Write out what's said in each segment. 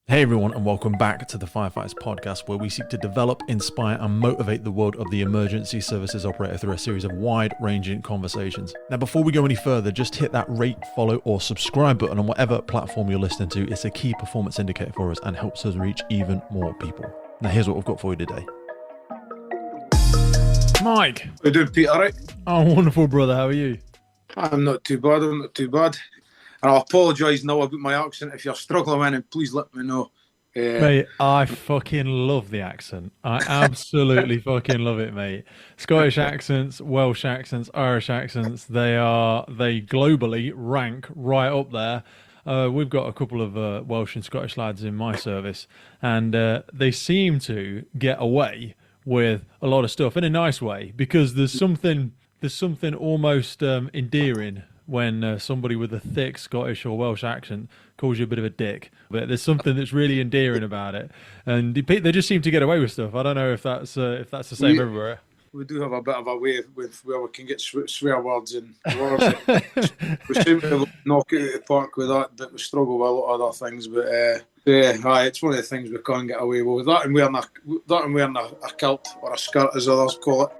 Hey everyone, and welcome back to the Firefighters Podcast, where we seek to develop, inspire, and motivate the world of the emergency services operator through a series of wide-ranging conversations. Now, before we go any further, just hit that rate, follow, or subscribe button on whatever platform you're listening to. It's a key performance indicator for us and helps us reach even more people. Now, here's what we've got for you today. Mike. How you doing, Pete? All right? Oh, wonderful, brother. How are you? I'm not too bad. And I apologise now about my accent. If you're struggling with it, please let me know. Mate, I fucking love the accent. I absolutely fucking love it, mate. Scottish accents, Welsh accents, Irish accents, they globally rank right up there. We've got a couple of Welsh and Scottish lads in my service, and they seem to get away with a lot of stuff in a nice way, because there's something almost endearing when somebody with a thick Scottish or Welsh accent calls you a bit of a dick. But there's something that's really endearing about it. And they just seem to get away with stuff. I don't know if that's the same everywhere. We do have a bit of a way with where we can get swear words and words. We seem to knock it out of the park with that, but we struggle with a lot of other things. But it's one of the things we can't get away with. That and wearing a kilt or a skirt, as others call it.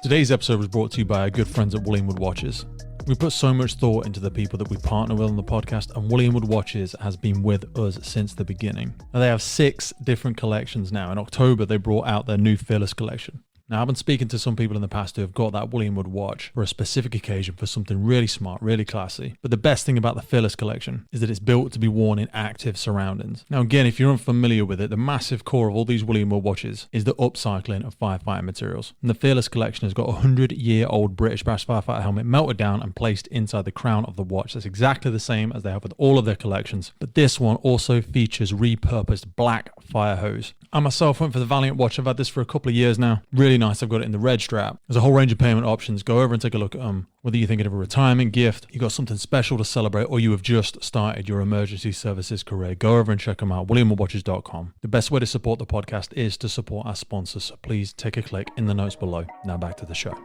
Today's episode was brought to you by our good friends at Wood Watches. We put so much thought into the people that we partner with on the podcast, and Wood Watches has been with us since the beginning. Now, they have 6 different collections now. In October, they brought out their new Fearless collection. Now, I've been speaking to some people in the past who have got that Wood watch for a specific occasion, for something really smart, really classy. But the best thing about the Fearless collection is that it's built to be worn in active surroundings. Now, again, if you're unfamiliar with it, the massive core of all these Wood watches is the upcycling of firefighting materials. And the Fearless collection has got a 100-year-old British Bash firefighter helmet melted down and placed inside the crown of the watch. That's exactly the same as they have with all of their collections. But this one also features repurposed black fire hose. I myself went for the Valiant watch. I've had this for a couple of years now. Really nice. I've got it in the red strap. There's a whole range of payment options. Go over and take a look at them. Whether you're thinking of a retirement gift, you got something special to celebrate, or you have just started your emergency services career, go over and check them out. WilliamWoodWatches.com. The best way to support the podcast is to support our sponsors. So please take a click in the notes below. Now back to the show.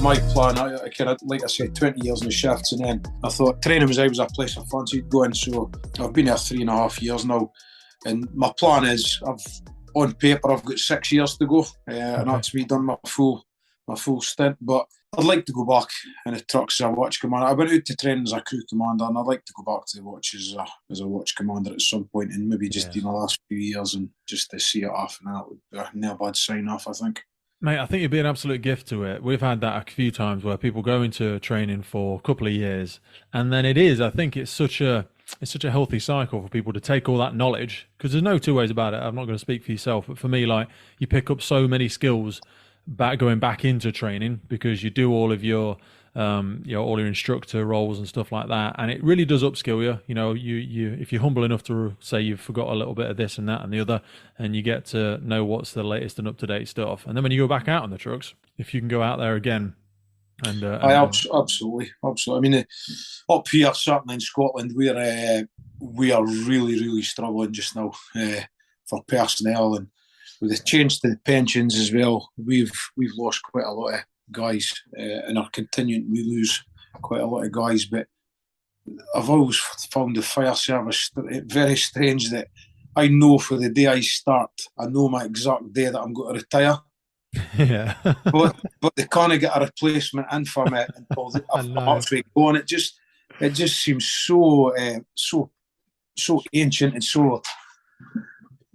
My plan, I kind of, like I said, 20 years in the shifts, and then I thought training was always a place I fancied going. So I've been here 3.5 years now. And my plan is, on paper, I've got 6 years to go, and that's me done my full stint. But I'd like to go back in the trucks as a watch commander. I went out to train as a crew commander, and I'd like to go back to the watches as a watch commander at some point, and maybe just do my last few years and just to see it off, and that would be a nail bad sign off, I think. Mate, I think it'd be an absolute gift to it. We've had that a few times where people go into training for a couple of years, and then I think it's such a healthy cycle for people to take all that knowledge, because there's no two ways about it. I'm not going to speak for yourself, but for me, like, you pick up so many skills going back into training, because you do all of your all your instructor roles and stuff like that, and it really does upskill you. You know, you if you're humble enough to say you've forgot a little bit of this and that and the other, and you get to know what's the latest and up-to-date stuff, and then when you go back out on the trucks, if you can go out there again. Absolutely. I mean, up here, certainly in Scotland, we are really, really struggling just now for personnel, and with the change to the pensions as well, we've lost quite a lot of guys, and are continuing to lose quite a lot of guys. But I've always found the fire service very strange that I know for the day I start, I know my exact day that I'm going to retire. Yeah, but they can't get a replacement in for me until I'm actually going. It just seems so ancient and so.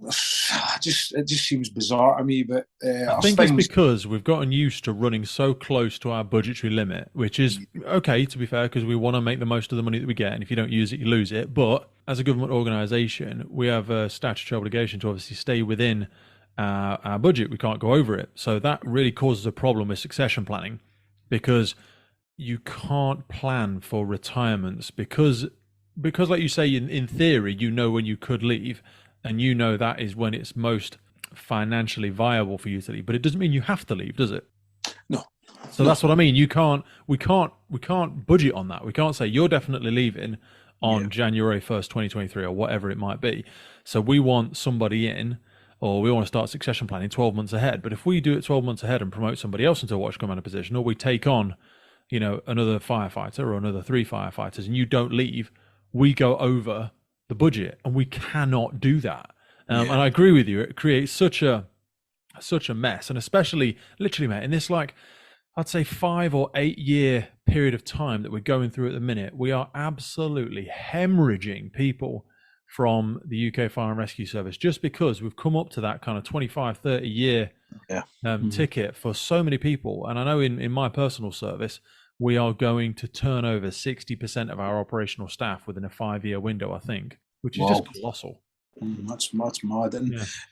It just seems bizarre to me. But I think it's because we've gotten used to running so close to our budgetary limit, which is okay, to be fair, because we want to make the most of the money that we get, and if you don't use it, you lose it. But as a government organisation, we have a statutory obligation to obviously stay within our budget. We can't go over it. So that really causes a problem with succession planning, because you can't plan for retirements because like you say, in theory, you know when you could leave, and you know that is when it's most financially viable for you to leave. But it doesn't mean you have to leave, does it? No. So that's what I mean. We can't budget on that. We can't say you're definitely leaving on January 1st, 2023, or whatever it might be. So we want somebody in, or we want to start succession planning 12 months ahead. But if we do it 12 months ahead and promote somebody else into a watch commander position, or we take on, another firefighter or another 3 firefighters, and you don't leave, we go over the budget, and we cannot do that. And I agree with you. It creates such a mess, and especially literally, mate, in this, like, I'd say 5 or 8 year period of time that we're going through at the minute, we are absolutely hemorrhaging people from the UK Fire and Rescue Service, just because we've come up to that kind of 25, 30 year ticket for so many people. And I know in my personal service, we are going to turn over 60% of our operational staff within a 5-year window, I think, which is just colossal. That's mad.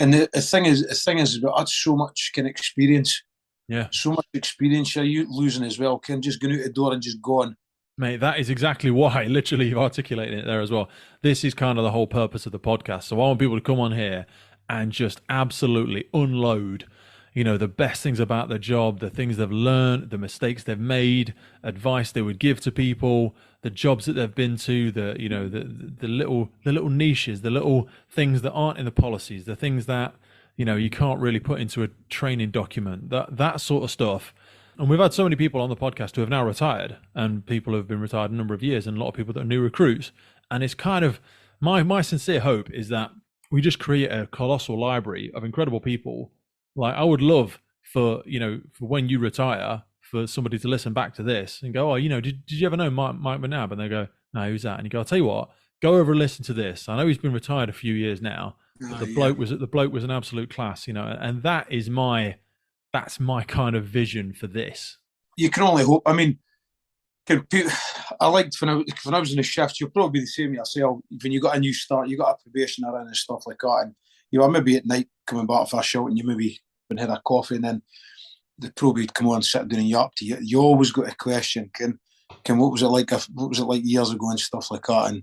And the thing is, that's so much kind of experience. Yeah. So much experience you're losing as well. Can just going out the door and just gone. Mate, that is exactly why. Literally, you've articulated it there as well. This is kind of the whole purpose of the podcast. So I want people to come on here and just absolutely unload, the best things about their job, the things they've learned, the mistakes they've made, advice they would give to people, the jobs that they've been to, the little niches, the little things that aren't in the policies, the things that, you can't really put into a training document, that sort of stuff. And we've had so many people on the podcast who have now retired, and people who have been retired a number of years, and a lot of people that are new recruits. And it's kind of my sincere hope is that we just create a colossal library of incredible people. Like, I would love for when you retire, for somebody to listen back to this and go, oh, did you ever know Mike McNab? And they go, no, who's that? And you go, I'll tell you what, go over and listen to this. I know he's been retired a few years now. The bloke was an absolute class, and that's my kind of vision for this. You can only hope. I mean, I liked when I was in the shift. You'll probably be the same yourself. When you got a new start, you got a probationer in and stuff like that, and maybe at night coming back for a shout, and you maybe had a coffee, and then the probie would come on, sit down and yap to you. You always got a question. Can what was it like? What was it like years ago and stuff like that?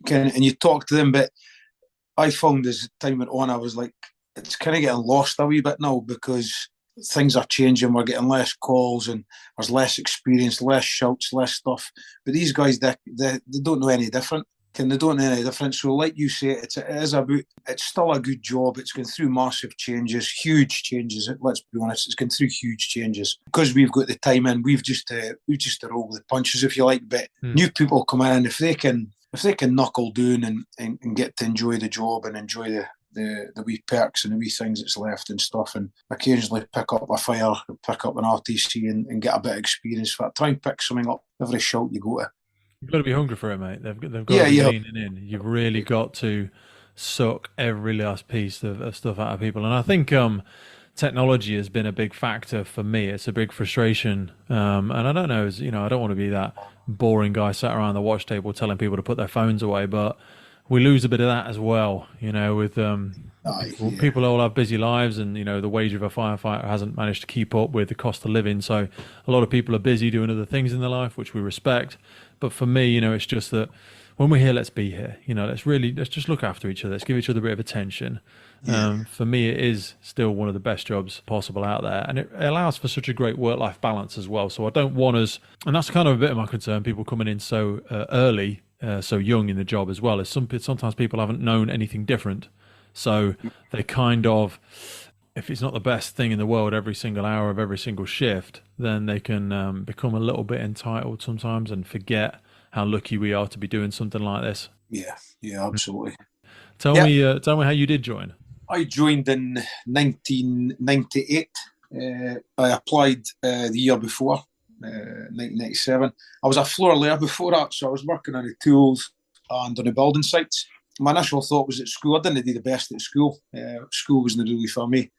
And you talk to them, but I found as time went on, I was like, it's kind of getting lost a wee bit now, because things are changing. We're getting less calls, and there's less experience, less shouts, less stuff. But these guys, they don't know any different. They don't know any different. So, like you say, it's still a good job. It's gone through massive changes, huge changes. Let's be honest, it's gone through huge changes because we've got the time in. We've just to roll with the punches, if you like. But new people come in, if they can knuckle down and get to enjoy the job and enjoy the wee perks and the wee things that's left and stuff, and occasionally pick up a fire, pick up an RTC and get a bit of experience for it. Try and pick something up every shout you go to. You've got to be hungry for it, mate. They've got to be leaning in. You've really got to suck every last piece of stuff out of people. And I think technology has been a big factor for me. It's a big frustration. And I don't know, I don't want to be that boring guy sat around the watch table telling people to put their phones away, but we lose a bit of that as well, with people all have busy lives, and, the wage of a firefighter hasn't managed to keep up with the cost of living. So a lot of people are busy doing other things in their life, which we respect. But for me, it's just that when we're here, let's be here. Let's just look after each other. Let's give each other a bit of attention. For me, it is still one of the best jobs possible out there. And it allows for such a great work-life balance as well. So I don't want us, and that's kind of a bit of my concern, people coming in so early, so young in the job as well, is sometimes people haven't known anything different. So they kind of, if it's not the best thing in the world every single hour of every single shift, then they can become a little bit entitled sometimes and forget how lucky we are to be doing something like this. Yeah, absolutely. Tell me how you did join. I joined in 1998. I applied the year before, 1997. I was a floor layer before that, so I was working on the tools and on the building sites. My initial thought was at school. I didn't do the best at school. School wasn't really for me.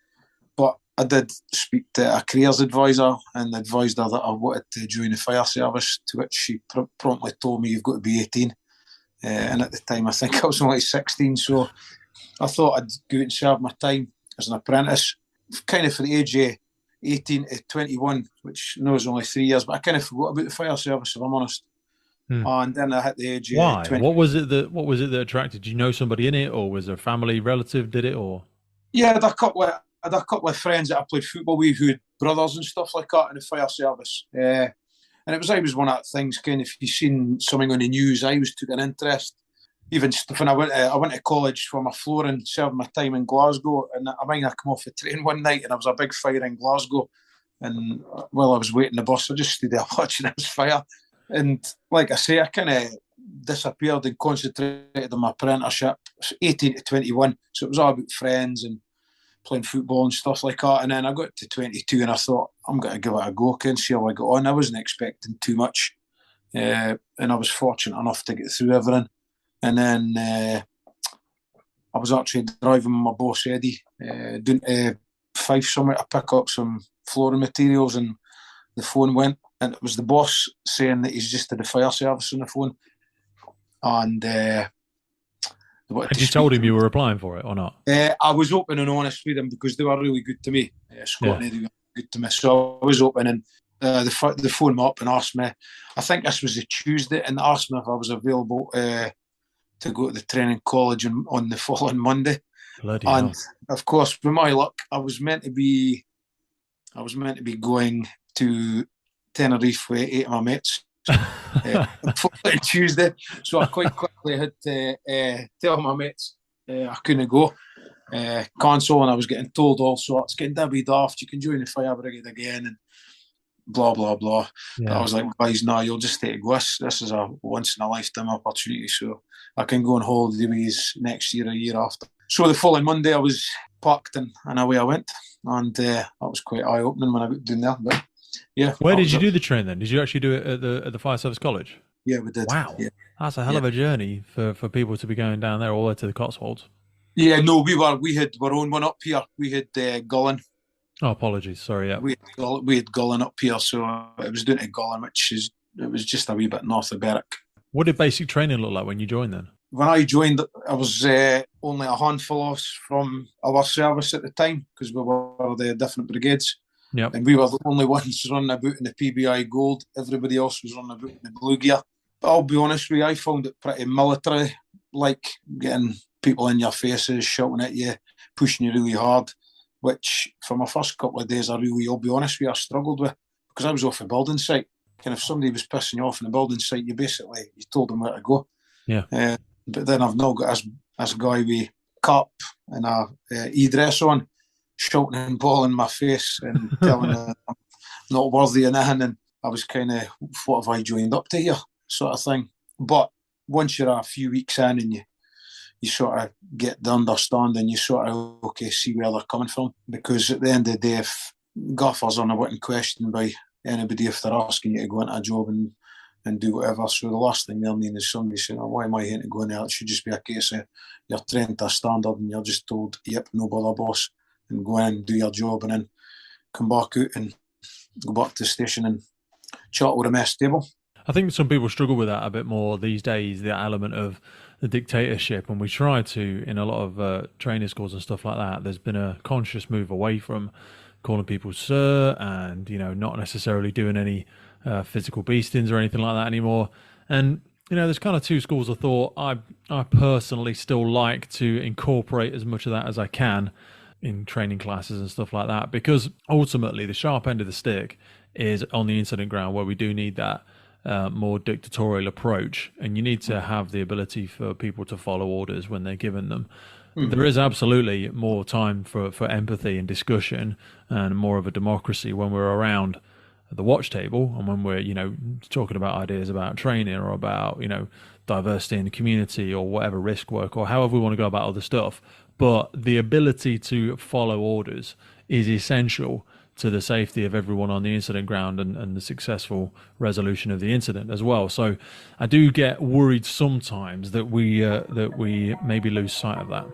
But I did speak to a careers advisor and advised her that I wanted to join the fire service, to which she promptly told me, you've got to be 18. And at the time, I think I was only 16. So I thought I'd go out and serve my time as an apprentice, kind of for the age of 18 to 21, which I know is only 3 years, but I kind of forgot about the fire service, if I'm honest. And then I hit the age of 20. What was it that attracted? Did you know somebody in it, or was there a family relative did it, or? Yeah, I had a couple of friends that I played football with who had brothers and stuff like that in the fire service. And it was always one of the things, kind of, if you seen something on the news, I always took an interest. Even when I went to college for my flooring, serving my time in Glasgow, and I come off the train one night and there was a big fire in Glasgow. And while I was waiting the bus, I just stood there watching this fire. And like I say, I kind of disappeared and concentrated on my apprenticeship. 18 to 21, so it was all about friends and playing football and stuff like that. And then I got to 22 and I thought, I'm going to give it a go and see how I got on. I wasn't expecting too much, and I was fortunate enough to get through everything. And then I was actually driving with my boss Eddie doing Fife somewhere to pick up some flooring materials, and the phone went, and it was the boss saying that he's just to the fire service on the phone. And had you told him you were applying for it or not? I was open and honest with him because they were really good to me. Scott and Eddie were good to me, so I was open, and they phoned me up and asked me, I think this was a Tuesday, and asked me if I was available to go to the training college on the following Monday. Bloody and hell. Of course, with my luck, I was meant to be going to Tenerife with 8 of my mates on Tuesday, so I quite quickly had to tell my mates I couldn't go, cancel, and I was getting told all sorts, getting divvied off, you can join the fire brigade again, and blah blah blah. I was like, guys, no, you'll just take a go. This is a once in a lifetime opportunity, so I can go on holiday with yous next year, a year after. So the following Monday I was packed and away I went, and that was quite eye opening when I got down there. But yeah. Where did you do the train then? Did you actually do it at the Fire Service College? Yeah, we did. Wow, yeah. That's a hell of a journey for people to be going down there all the way to the Cotswolds. Yeah, no, we had our own one up here. We had Gullen. Oh, apologies. Sorry, yeah. We had Gullen up here, so it was down to Gullen, it was just a wee bit north of Berwick. What did basic training look like when you joined then? When I joined, I was only a handful of us from our service at the time, because we were the different brigades. Yep. And we were the only ones running about in the PBI Gold. Everybody else was running about in the blue gear. But I'll be honest with you, I found it pretty military, like getting people in your faces, shouting at you, pushing you really hard, which for my first couple of days, I'll be honest with you, I struggled with, because I was off a building site. And if somebody was pissing you off in the building site, you told them where to go. Yeah. But then I've now got this guy with cap and a e-dress on, shouting and bawling in my face and telling me I'm not worthy of anything. And I was kind of, what have I joined up to here, sort of thing. But once you're a few weeks in and you sort of get the understanding, you sort of, see where they're coming from. Because at the end of the day, if gaffers are not questioned by anybody if they're asking you to go into a job and do whatever. So the last thing they'll need is somebody saying, why am I here to go in there? It should just be a case of you're trained to a standard and you're just told, yep, no bother, boss, and go in and do your job, and then come back out and go back to the station and chat with a mess table. I think some people struggle with that a bit more these days, the element of the dictatorship, and we try to, in a lot of training schools and stuff like that, there's been a conscious move away from calling people sir and, not necessarily doing any physical beastings or anything like that anymore. And, there's kind of two schools of thought. I personally still like to incorporate as much of that as I can in training classes and stuff like that, because ultimately the sharp end of the stick is on the incident ground, where we do need that more dictatorial approach, and you need to have the ability for people to follow orders when they're given them. Mm-hmm. There is absolutely more time for empathy and discussion, and more of a democracy when we're around the watch table, and when we're talking about ideas about training or about diversity in the community or whatever, risk work, or however we want to go about other stuff. But the ability to follow orders is essential to the safety of everyone on the incident ground and the successful resolution of the incident as well. So I do get worried sometimes that we maybe lose sight of that.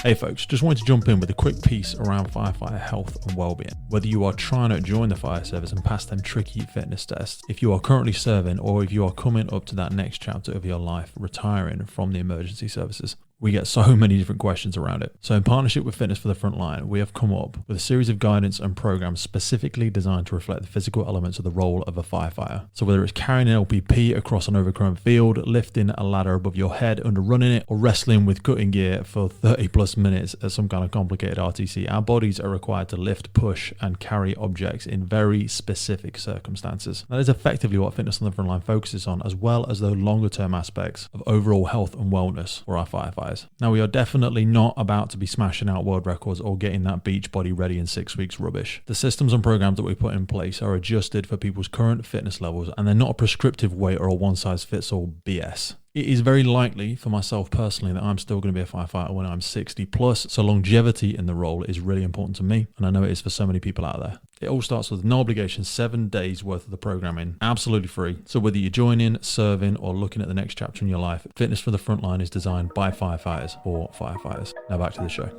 Hey folks, just wanted to jump in with a quick piece around firefighter health and wellbeing. Whether you are trying to join the fire service and pass them tricky fitness tests, if you are currently serving, or if you are coming up to that next chapter of your life, retiring from the emergency services, we get so many different questions around it. So in partnership with Fitness for the Frontline, we have come up with a series of guidance and programs specifically designed to reflect the physical elements of the role of a firefighter. So whether it's carrying an LPP across an overgrown field, lifting a ladder above your head under running it, or wrestling with cutting gear for 30 plus minutes at some kind of complicated RTC, our bodies are required to lift, push, and carry objects in very specific circumstances. That is effectively what Fitness on the Frontline focuses on, as well as the longer term aspects of overall health and wellness for our firefighters. firefighters. Now, we are definitely not about to be smashing out world records or getting that beach body ready in 6 weeks rubbish. The systems and programs that we put in place are adjusted for people's current fitness levels, and they're not a prescriptive weight or a one-size-fits-all BS. It is very likely for myself personally that I'm still going to be a firefighter when I'm 60 plus, so longevity in the role is really important to me, and I know it is for so many people out there. It all starts with no obligation, 7 days worth of the programming, absolutely free. So whether you're joining, serving, or looking at the next chapter in your life, Fitness for the Frontline is designed by firefighters for firefighters. Now back to the show.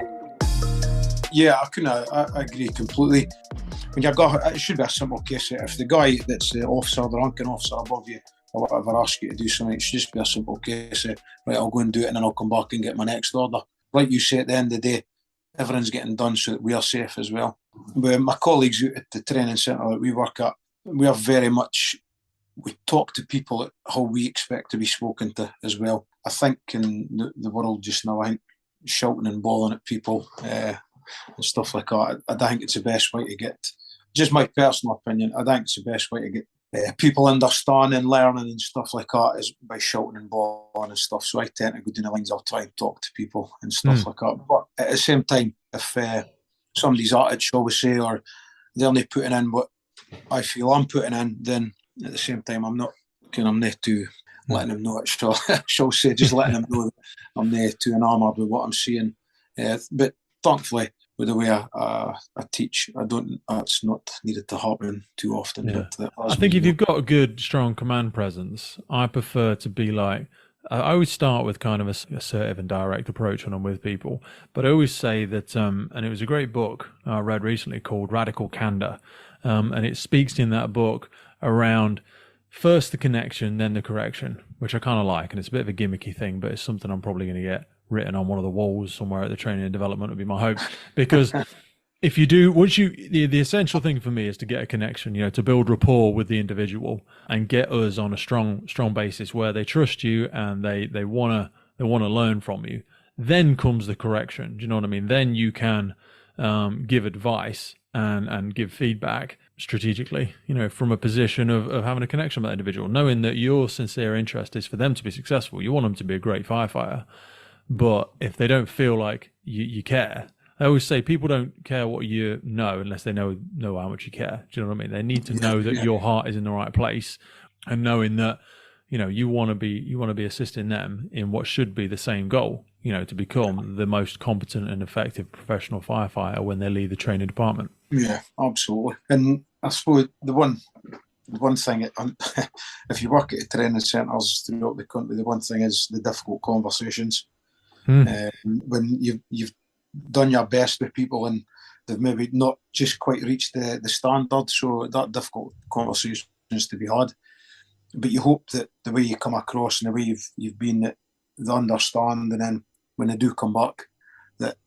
Yeah, I agree completely. When you've got, it should be a simple case. If the guy that's the officer, the ranking officer above you, or whatever, asks you to do something, it should just be a simple case. Right, I'll go and do it, and then I'll come back and get my next order. Like you say, at the end of the day, everything's getting done so that we are safe as well. But my colleagues out at the training centre that we work at, we talk to people at how we expect to be spoken to as well. I think in the world just now, I think shouting and bawling at people and stuff like that, I think it's the best way to get, just my personal opinion, I think it's the best way to get people understanding, learning and stuff like that is by shouting and bawling and stuff. So I tend to go down the lines, I'll try and talk to people and stuff like that. But at the same time, if somebody's at it, shall we say, or they're only putting in what I feel I'm putting in, then at the same time, I'm not too letting them know it, shall say, just letting them know that I'm not too enamoured with what I'm seeing. But thankfully, with the way I teach, that's not needed to happen too often. Yeah. But I think if you've got a good, strong command presence, I prefer to be like, I always start with kind of a assertive and direct approach when I'm with people. But I always say that, and it was a great book I read recently called Radical Candor. And it speaks in that book around first the connection, then the correction, which I kind of like. And it's a bit of a gimmicky thing, but it's something I'm probably going to get written on one of the walls somewhere at the training and development would be my hope. Because if you do, the essential thing for me is to get a connection, to build rapport with the individual and get us on a strong basis where they trust you and they want to learn from you. Then comes the correction. Do you know what I mean? Then you can give advice and give feedback strategically, from a position of having a connection with that individual, knowing that your sincere interest is for them to be successful. You want them to be a great firefighter. But if they don't feel like you care, I always say people don't care what you know unless they know how much you care. Do you know what I mean? They need to know that your heart is in the right place, and knowing that you want to be assisting them in what should be the same goal. To become the most competent and effective professional firefighter when they leave the training department. Yeah, absolutely. And I suppose the one thing, if you work at training centres throughout the country, the one thing is the difficult conversations. When you've done your best with people and they've maybe not just quite reached the standard, so that difficult conversations to be had. But you hope that the way you come across and the way you've been, that they understand, and then when they do come back, that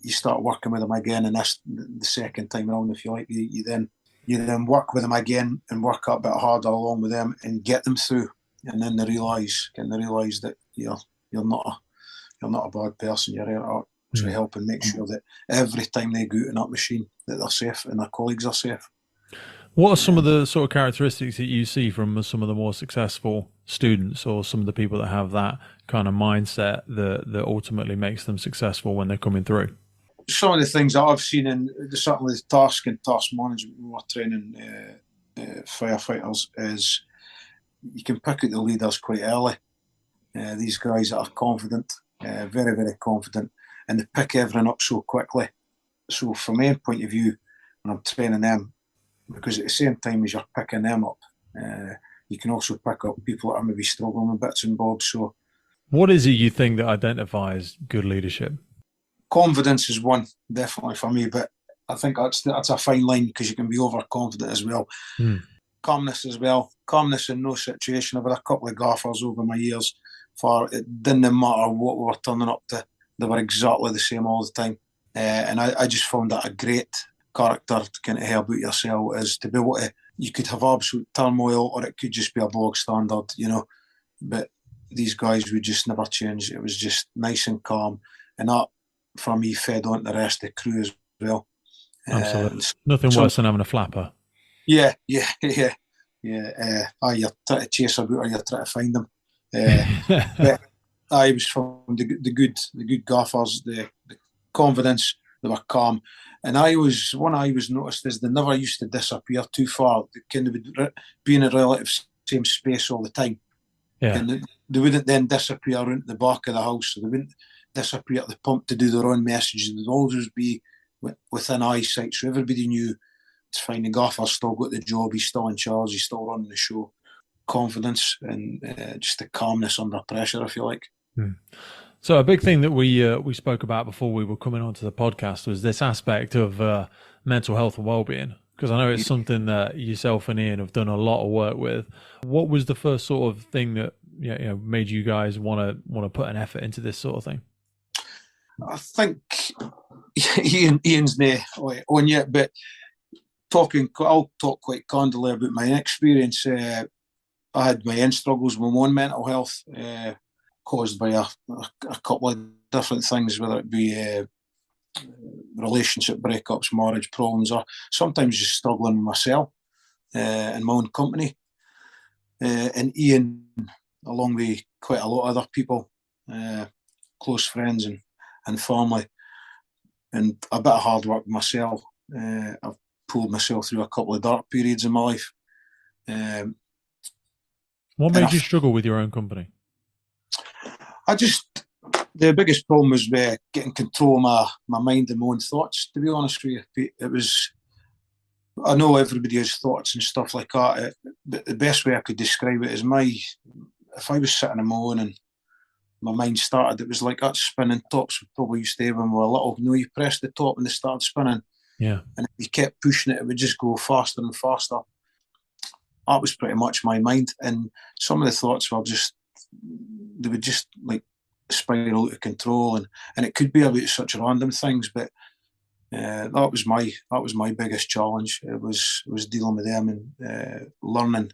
you start working with them again, and that's the second time around, if you like, you then work with them again and work a bit harder along with them and get them through, and then they realise that you're not a bad person. You're there to actually help and make sure that every time they go out in that machine that they're safe and their colleagues are safe. What are some of the sort of characteristics that you see from some of the more successful students, or some of the people that have that kind of mindset that ultimately makes them successful when they're coming through? Some of the things that I've seen in certainly the task and task management when we're training firefighters is you can pick out the leaders quite early. These guys that are confident, very, very confident, and they pick everything up so quickly. So from my point of view, when I'm training them, because at the same time as you're picking them up, you can also pick up people that are maybe struggling with bits and bobs. So, what is it you think that identifies good leadership? Confidence is one, definitely for me, but I think that's a fine line, because you can be overconfident as well. Calmness as well. Calmness in no situation. I've had a couple of gaffers over my years for it didn't matter what we were turning up to, they were exactly the same all the time. And I just found that a great character to kind of help out yourself, is to be able to, you could have absolute turmoil or it could just be a bog standard, but these guys would just never change. It was just nice and calm, and that for me fed on to the rest of the crew as well. Absolutely. Nothing worse than having a flapper. Yeah. You're trying to chase about or you're trying to find them. But I was from the good gaffers, the confidence, they were calm. And one I was noticed is they never used to disappear too far. They kind of would be in a relative same space all the time. Yeah. And they wouldn't then disappear into the back of the house. So they wouldn't disappear at the pump to do their own messages. They'd always be within eyesight. So everybody knew it's fine. The gaffer's still got the job. He's still in charge. He's still running the show. Confidence and just the calmness under pressure, I feel like. So a big thing that we spoke about before we were coming onto the podcast was this aspect of mental health and well-being, because I know it's something that yourself and Ian have done a lot of work with. What was the first sort of thing that made you guys want to put an effort into this sort of thing? I think Ian's not on yet, but I'll talk quite candidly about my experience. I had my own struggles with my own mental health. Caused by a couple of different things, whether it be relationship breakups, marriage problems, or sometimes just struggling with myself in my own company. And Ian, along with quite a lot of other people, close friends and family, and a bit of hard work myself, I've pulled myself through a couple of dark periods in my life. What made you struggle with your own company? The biggest problem was getting control of my mind and my own thoughts, to be honest with you. I know everybody has thoughts and stuff like that, but the best way I could describe it is if I was sitting on my own and my mind started, it was like that spinning tops we probably used to have when we were little. You press the top and they started spinning. Yeah. And if you kept pushing it, it would just go faster and faster. That was pretty much my mind. And some of the thoughts were they would just like spiral out of control, and it could be about such random things, but that was my biggest challenge. It was dealing with them and learning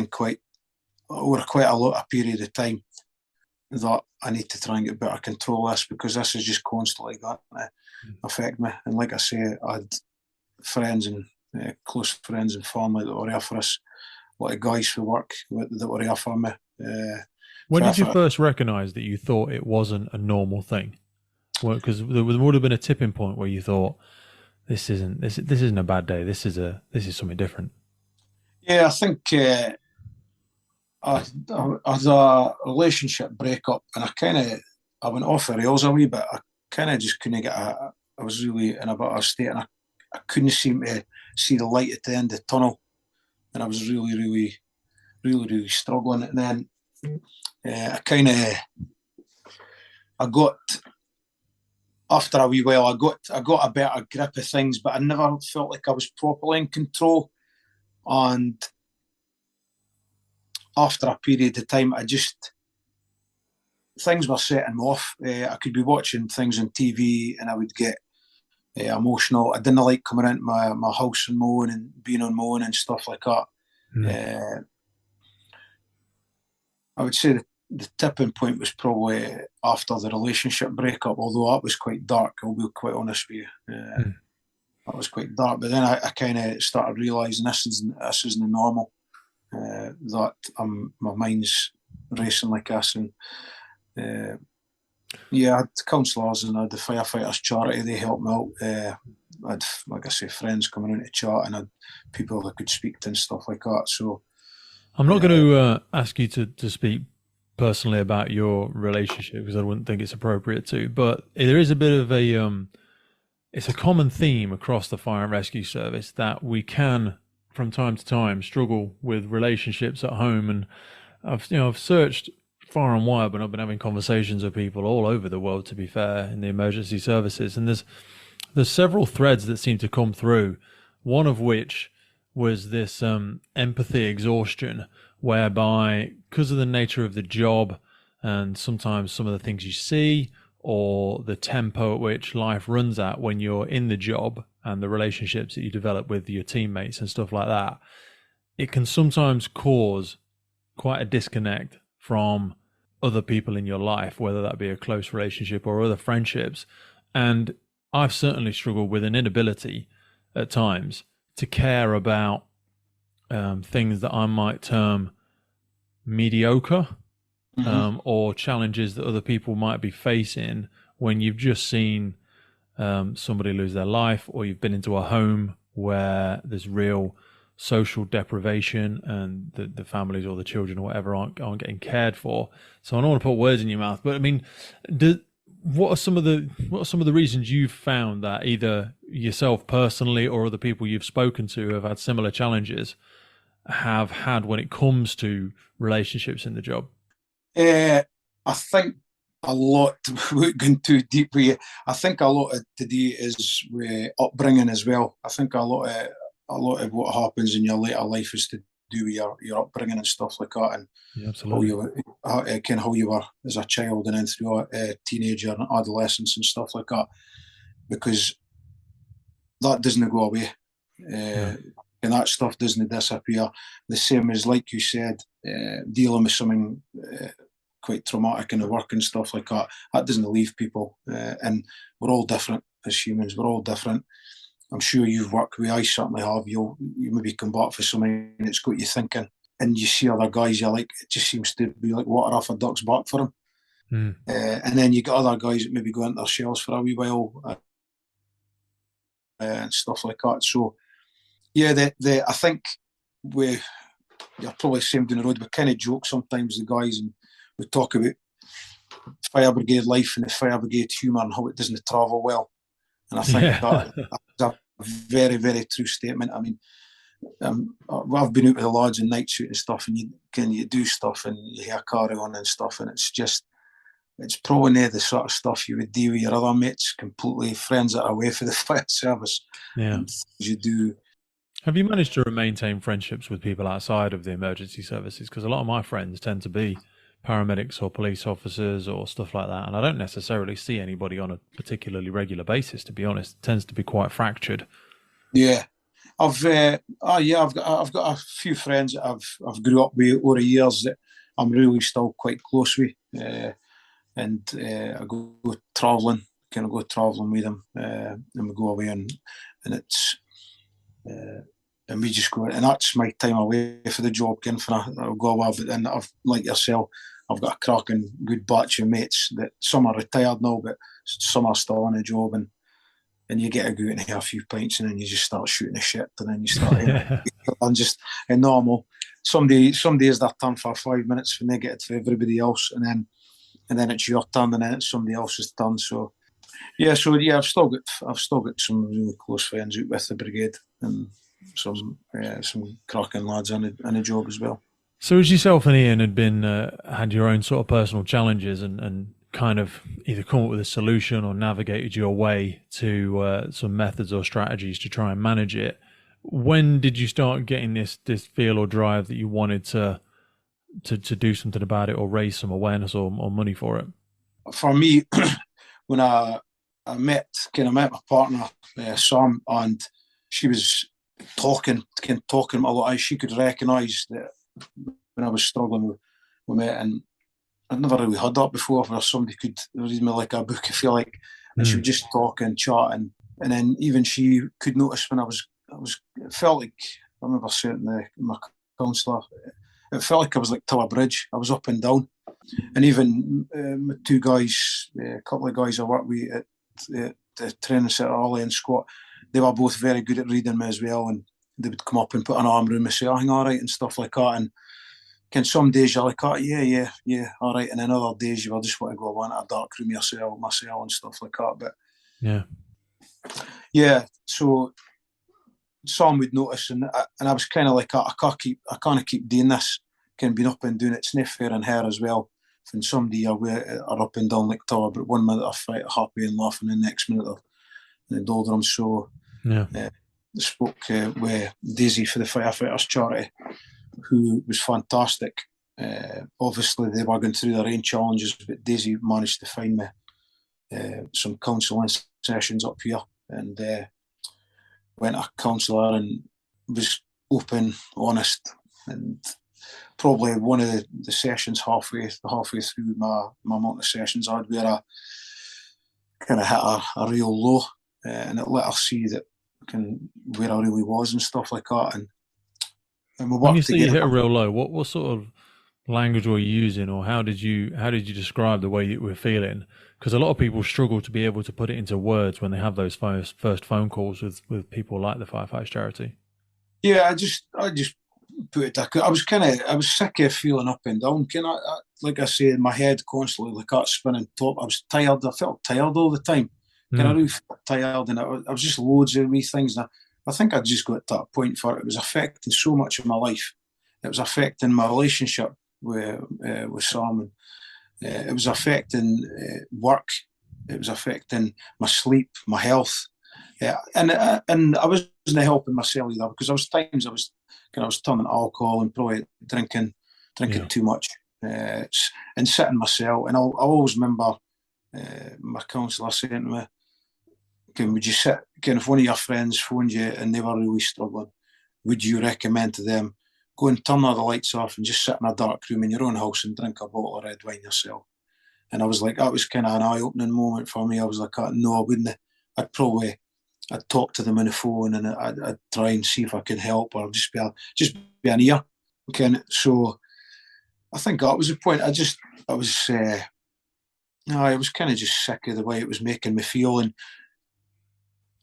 quite a lot of period of time that I need to try and get better control of this, because this is just constantly going to affect me. And like I say, I had friends and close friends and family that were here for us. A lot of guys for work that were here for me. When did you first recognise that you thought it wasn't a normal thing? Because there would have been a tipping point where you thought, this isn't a bad day. This is something different. Yeah, I think I had a relationship breakup, and I went off the rails a wee bit. I kind of just couldn't I was really in a bit of a state, and I couldn't seem to see the light at the end of the tunnel. And I was really, really, really, really struggling. And then after a wee while, I got a better grip of things, but I never felt like I was properly in control. And after a period of time, things were setting me off. I could be watching things on TV and I would get emotional. I didn't like coming into my house on my own and being on my own and stuff like that. I would say the tipping point was probably after the relationship breakup, although that was quite dark, I'll be quite honest with you. That was quite dark, but then I kind of started realising this isn't normal, that my mind's racing like this. And I had counsellors and I had the Firefighters charity, they helped me out. I had, like I say, friends coming in to chat, and I had people I could speak to and stuff like that. So I'm not going to ask you to speak personally about your relationship, because I wouldn't think it's appropriate to, but there is a bit of it's a common theme across the fire and rescue service that we can, from time to time, struggle with relationships at home. And I've searched far and wide, but I've been having conversations with people all over the world, to be fair, in the emergency services, and there's several threads that seem to come through, one of which was this empathy exhaustion, whereby because of the nature of the job and sometimes some of the things you see, or the tempo at which life runs at when you're in the job and the relationships that you develop with your teammates and stuff like that, it can sometimes cause quite a disconnect from other people in your life, whether that be a close relationship or other friendships. And I've certainly struggled with an inability at times to care about things that I might term mediocre or challenges that other people might be facing when you've just seen somebody lose their life, or you've been into a home where there's real social deprivation and the families or the children or whatever aren't getting cared for. So I don't want to put words in your mouth, but I mean, what are some of the reasons you've found that either yourself personally or other people you've spoken to who have had similar challenges have had when it comes to relationships in the job? I think a lot, without going too deep with you, I think a lot of today is with upbringing as well. I think a lot of what happens in your later life is to do with your upbringing and stuff like that, and absolutely how you were as a child and then through a teenager and adolescence and stuff like that, because that doesn't go away. And that stuff doesn't disappear. The same as, like you said, dealing with something quite traumatic in the work and stuff like that, that doesn't leave people. And we're all different as humans. We're all different. I'm sure you've worked with, I certainly have. You maybe come back for something that's got you thinking, and you see other guys, you're like, it just seems to be like water off a duck's back for them. And then you get other guys that maybe go into their shells for a wee while and stuff like that. So, yeah, I think you're probably same down the road. We kind of joke sometimes, the guys, and we talk about fire brigade life and the fire brigade humour and how it doesn't travel well. And I think that's a very, very true statement. I mean, I've been out with the lads in night shoot and stuff, and you do stuff and you hear carry on and stuff, and it's probably not the sort of stuff you would do with your other mates, completely friends that are away for the fire service. Yeah. You do. Have you managed to maintain friendships with people outside of the emergency services? Because a lot of my friends tend to be paramedics or police officers or stuff like that, and I don't necessarily see anybody on a particularly regular basis, to be honest. It tends to be quite fractured. Yeah. I've got a few friends that I've grew up with over the years that I'm really still quite close with, and I go travelling with them, and we go away and it's and we just go, and that's my time away for the job. I'll go away, and I've, like yourself, I've got a cracking good batch of mates that some are retired now, but some are still on the job, and you get to go out and have a few pints, and then you just start shooting the shit, and then you start and just normal. Some days they're turn for 5 minutes when they get it to everybody else, and then it's your turn, and then it's somebody else's turn. So I've still got some really close friends out with the brigade, and some cracking lads in the job as well. So as yourself and Ian had your own sort of personal challenges and kind of either come up with a solution or navigated your way to some methods or strategies to try and manage it, when did you start getting this feel or drive that you wanted to do something about it or raise some awareness or money for it? For me, when I met my partner, Sam, and she was talking a lot. She could recognise that when I was struggling with it, and I'd never really heard that before, where somebody could read me like a book, if you like, and she would just talk and chat, and then even she could notice when I was. It felt like, I remember saying to my counsellor, it felt like I was like Tower Bridge. I was up and down, and even my two guys, a couple of guys I worked with at the training centre, Ollie and Scott, they were both very good at reading me as well, and they would come up and put an arm around me and say, "Oh, hang all right," and stuff like that. And some days you're like, "Oh, yeah, all right," and then other days you just want to go into a dark room myself and stuff like that. But so Sam would notice, and I was kind of like, I can't keep doing this, kind of being up and doing it. It's not fair on her as well. When somebody are up and down like Tower, but 1 minute they're happy and laughing, and the next minute they're in the doldrums. So spoke with Daisy for the Firefighters charity, who was fantastic. Obviously they were going through their own challenges, but Daisy managed to find me some counselling sessions up here, and went to a counsellor and was open, honest, and probably one of the sessions halfway through my amount of sessions I had, where I kind of hit a real low, and it let her see that where I really was and stuff like that. And we worked when you say together. you hit a real low, what sort of language were you using, or how did you describe the way you were feeling? Because a lot of people struggle to be able to put it into words when they have those first phone calls with people like the Firefighters charity. Yeah, I just put it. I was sick of feeling up and down. Like I said, my head constantly like that spinning top. I was tired. I felt tired all the time. I really felt tired, and I was just loads of wee things. And I think I just got to that point where it was affecting so much of my life. It was affecting my relationship with Sam. It was affecting work. It was affecting my sleep, my health. And I wasn't helping myself either, because I was turning to alcohol and probably drinking too much, and sitting myself. And I always remember my counsellor saying to me, would you sit, if one of your friends phoned you and they were really struggling, would you recommend to them, go and turn all the lights off and just sit in a dark room in your own house and drink a bottle of red wine yourself? And I was like, that was kind of an eye-opening moment for me. I was like, no, I wouldn't. I'd talk to them on the phone, and I'd try and see if I could help, or just be an ear. Okay, so I think that was the point. I was kind of just sick of the way it was making me feel, and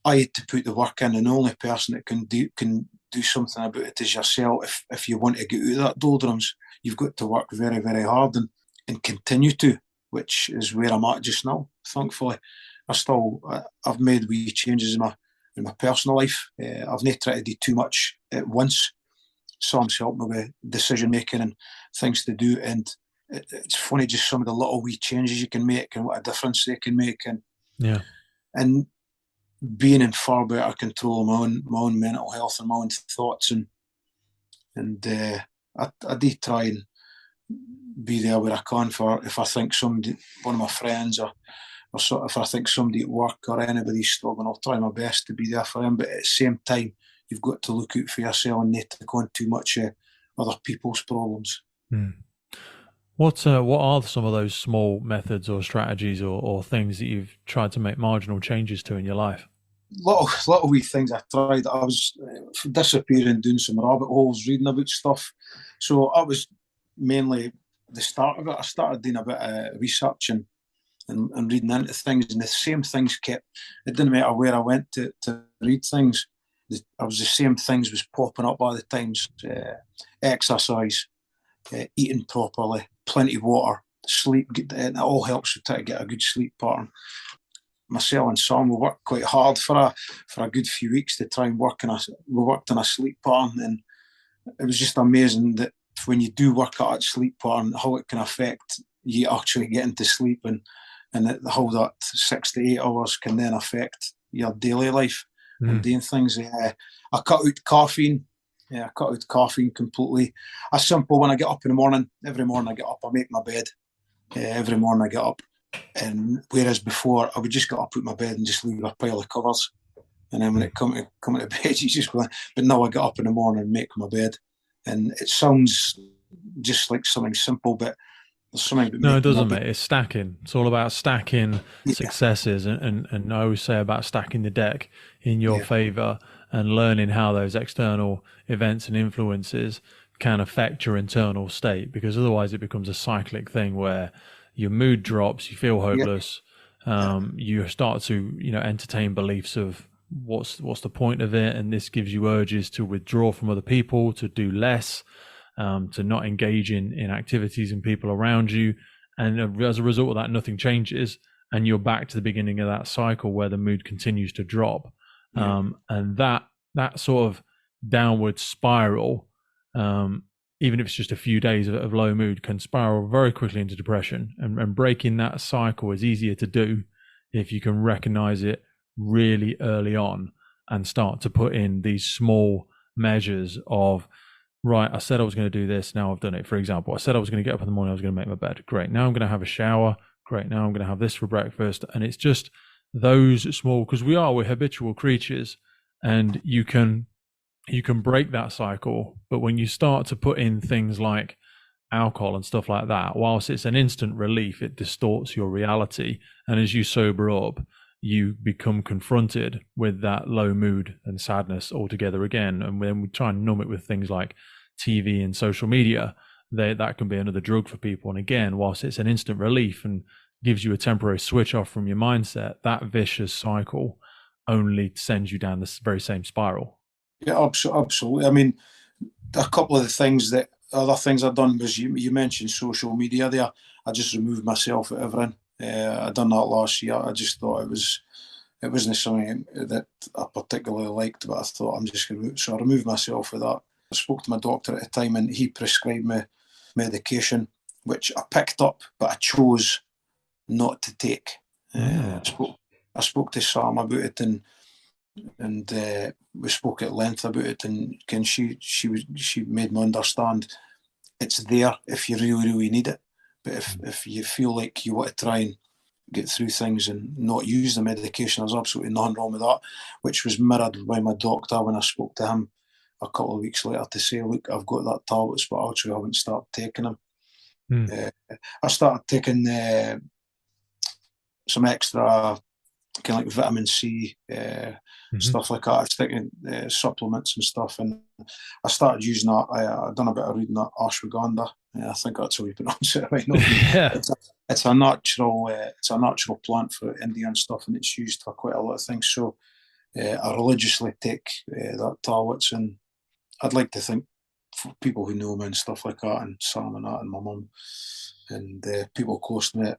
I had to put the work in, and the only person that can do something about it is yourself. If you want to get out of that doldrums, you've got to work very, very hard and continue to, which is where I'm at just now. Thankfully, I've made wee changes in my personal life. I've not tried to do too much at once. Sam's helped me with decision making and things to do, and it's funny just some of the little wee changes you can make and what a difference they can make, and being in far better control of my own mental health and my own thoughts, and I do try and be there where I can for if I think somebody, one of my friends, or if I think somebody at work or anybody's struggling, I'll try my best to be there for them. But at the same time, you've got to look out for yourself and not take on too much other people's problems. What are some of those small methods or strategies or things that you've tried to make marginal changes to in your life? Little wee things I tried. I was disappearing, doing some rabbit holes, reading about stuff. So I was mainly the start of it. I started doing a bit of research and reading into things, and the same things kept. It didn't matter where I went to read things. The same things was popping up all the times. Exercise, eating properly, plenty of water, sleep. It all helps to get a good sleep pattern. Myself and Sam, we worked quite hard for a good few weeks to try and we worked on a sleep pattern, and it was just amazing that when you do work at that sleep pattern, how it can affect you actually getting to sleep, and how that 6 to 8 hours can then affect your daily life and doing things. I cut out caffeine. I cut out caffeine completely. A simple, when I get up in the morning, every morning I get up, I make my bed. Every morning I get up. And whereas before I would just get up out my bed and just leave a pile of covers, and then when it come to bed, you just go. But now I get up in the morning and make my bed, and it sounds just like something simple, but there's something. No, it doesn't, mate. It's stacking. It's all about stacking successes, and I always say about stacking the deck in your favour and learning how those external events and influences can affect your internal state, because otherwise it becomes a cyclic thing where your mood drops, you feel hopeless, you start to entertain beliefs of what's the point of it, and this gives you urges to withdraw from other people, to do less, to not engage in activities and people around you, and as a result of that, nothing changes, and you're back to the beginning of that cycle where the mood continues to drop, and that sort of downward spiral, even if it's just a few days of low mood, can spiral very quickly into depression. And breaking that cycle is easier to do if you can recognize it really early on and start to put in these small measures of, right, I said I was going to do this, now I've done it. For example, I said I was going to get up in the morning, I was going to make my bed. Great, now I'm going to have a shower. Great, now I'm going to have this for breakfast. And it's just those small, because we're habitual creatures, and you can break that cycle. But when you start to put in things like alcohol and stuff like that, whilst it's an instant relief, it distorts your reality. And as you sober up, you become confronted with that low mood and sadness altogether again. And when we try and numb it with things like TV and social media, that can be another drug for people. And again, whilst it's an instant relief and gives you a temporary switch off from your mindset, that vicious cycle only sends you down this very same spiral. Yeah, absolutely. I mean, a couple of the other things I've done was you mentioned social media there. I just removed myself at everything. I done that last year. I just thought it wasn't something that I particularly liked, but I thought I'm just going to, so I removed myself with that. I spoke to my doctor at the time and he prescribed me medication, which I picked up, but I chose not to take. I spoke to Sam about it and we spoke at length about it, and she made me understand it's there if you really need it, but if you feel like you want to try and get through things and not use the medication, there's absolutely nothing wrong with that, which was mirrored by my doctor when I spoke to him a couple of weeks later to say, look, I've got that tablets, but actually I haven't started taking them. I started taking some extra kind of like vitamin C, stuff like that. I was taking supplements and stuff, and I started using that. I done a bit of reading that ashwagandha. I think that's how you pronounce it right now. Yeah. It's a natural plant for Indian stuff, and it's used for quite a lot of things. So I religiously take that tablets, and I'd like to think for people who know me and stuff like that, and Sam and that, and my mum, and people close to me,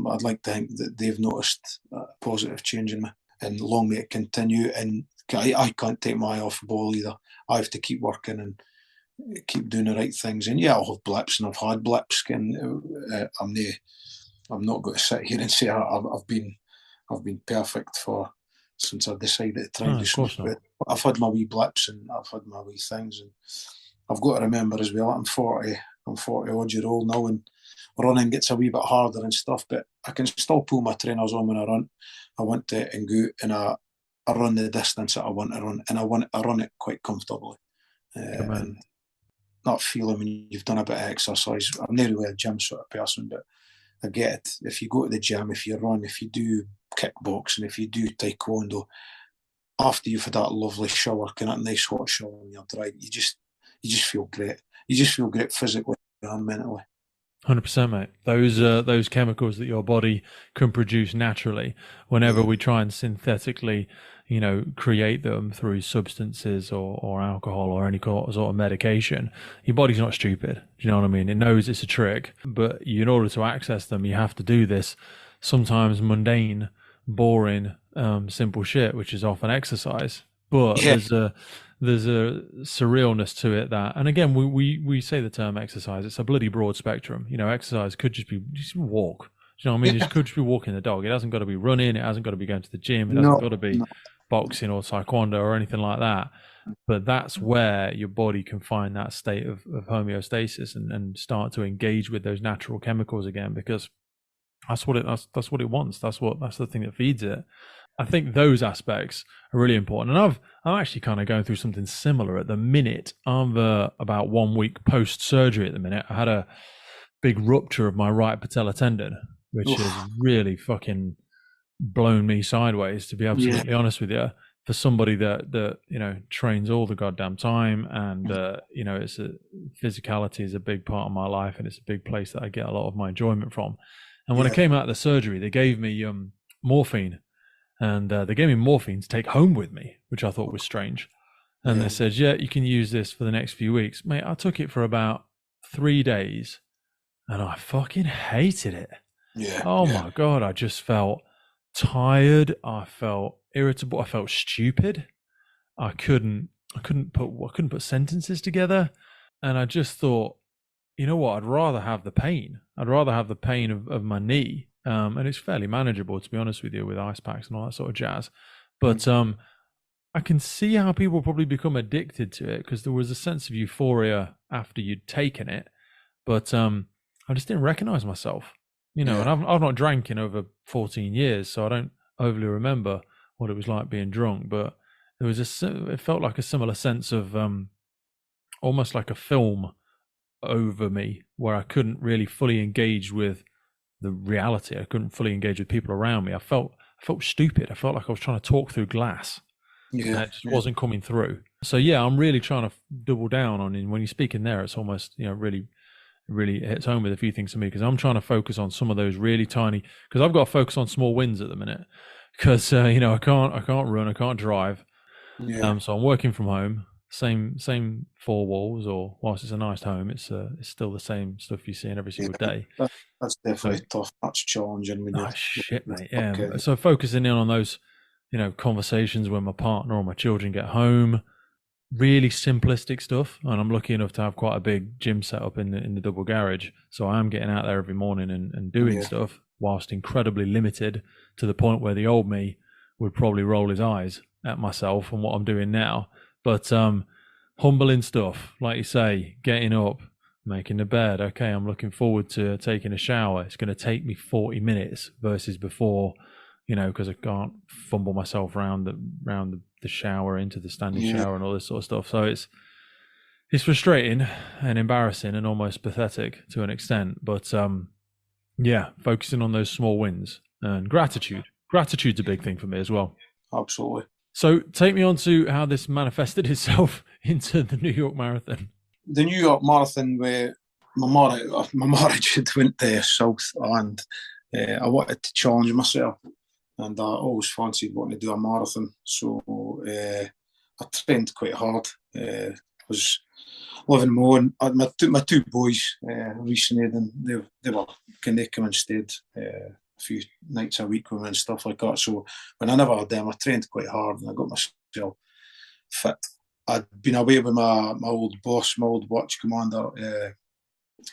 I'd like to think that they've noticed a positive change in me, and long may it continue. And I can't take my eye off the ball either. I have to keep working and keep doing the right things. And yeah, I'll have blips, and I've had blips. And I'm not going to sit here and say I've been perfect since I decided to try and do something. I've had my wee blips and I've had my wee things, and I've got to remember as well, I'm 40 odd year old now, and running gets a wee bit harder and stuff, but I can still pull my trainers on when I run. I want to and go and I run the distance that I want to run, and I run it quite comfortably. And not feeling when you've done a bit of exercise. I'm not really a gym sort of person, but I get it. If you go to the gym, if you run, if you do kickboxing, if you do taekwondo, after you've had that lovely shower, kind of nice hot shower when you're dry, you just feel great. You just feel great physically and mentally. 100%, mate. Those chemicals that your body can produce naturally, whenever we try and synthetically, create them through substances or alcohol or any sort of medication, your body's not stupid. Do you know what I mean? It knows it's a trick, but in order to access them, you have to do this sometimes mundane, boring, simple shit, which is often exercise. But there's a surrealness to it that, and again, we say the term exercise, it's a bloody broad spectrum. Exercise could just be walk. Do you know what I mean? It could just be walking the dog. It hasn't got to be running. It hasn't got to be going to the gym. It hasn't got to be boxing or taekwondo or anything like that. But that's where your body can find that state of homeostasis and start to engage with those natural chemicals again, because that's what it wants. That's the thing that feeds it. I think those aspects are really important. And I'm actually kind of going through something similar at the minute. I'm about 1 week post-surgery at the minute. I had a big rupture of my right patella tendon, which has really fucking blown me sideways, to be absolutely honest with you. For somebody that trains all the goddamn time, and it's physicality is a big part of my life, and it's a big place that I get a lot of my enjoyment from. And when I came out of the surgery, they gave me morphine. And they gave me morphine to take home with me, which I thought was strange. And they said, you can use this for the next few weeks. Mate, I took it for about 3 days and I fucking hated it. My God, I just felt tired. I felt irritable. I felt stupid. I couldn't put sentences together. And I just thought, you know what? I'd rather have the pain. I'd rather have the pain of my knee. And it's fairly manageable, to be honest with you, with ice packs and all that sort of jazz. But I can see how people probably become addicted to it, because there was a sense of euphoria after you'd taken it. But I just didn't recognize myself, and I've not drank in over 14 years, so I don't overly remember what it was like being drunk. But there was it felt like a similar sense of almost like a film over me, where I couldn't really fully engage with the reality. I couldn't fully engage with people around me. I felt stupid. I felt like I was trying to talk through glass. And it just wasn't coming through. So I'm really trying to double down on it. When you speak in there, it's almost really really hits home with a few things for me, because I'm trying to focus on some of those really tiny, because I've got to focus on small wins at the minute, because you know, I can't run, I can't drive. Yeah. So I'm working from home, same four walls, or whilst it's a nice home, it's still the same stuff you see in every single day. That's definitely tough. That's challenging when you're shit, mate. Yeah. So focusing in on those, you know, conversations when my partner or my children get home, really simplistic stuff. And I'm lucky enough to have quite a big gym set up in the double garage, so I am getting out there every morning and doing stuff, whilst incredibly limited, to the point where the old me would probably roll his eyes at myself and what I'm doing now. But humbling stuff, like you say, getting up, making the bed. Okay, I'm looking forward to taking a shower. It's going to take me 40 minutes versus before, you know, because I can't fumble myself around the shower, into the standing shower and all this sort of stuff. So it's frustrating and embarrassing and almost pathetic to an extent. But yeah, focusing on those small wins and gratitude. Gratitude's a big thing for me as well. Absolutely. So take me on to how this manifested itself into the New York Marathon. The New York Marathon, where my marriage had went south, and I wanted to challenge myself, and I always fancied wanting to do a marathon. So I trained quite hard. I was living my two boys recently, and they were kind of come and stayed a few nights a week with me and stuff like that. So when I never had them, I trained quite hard and I got myself fit. I'd been away with my old boss, my old watch commander,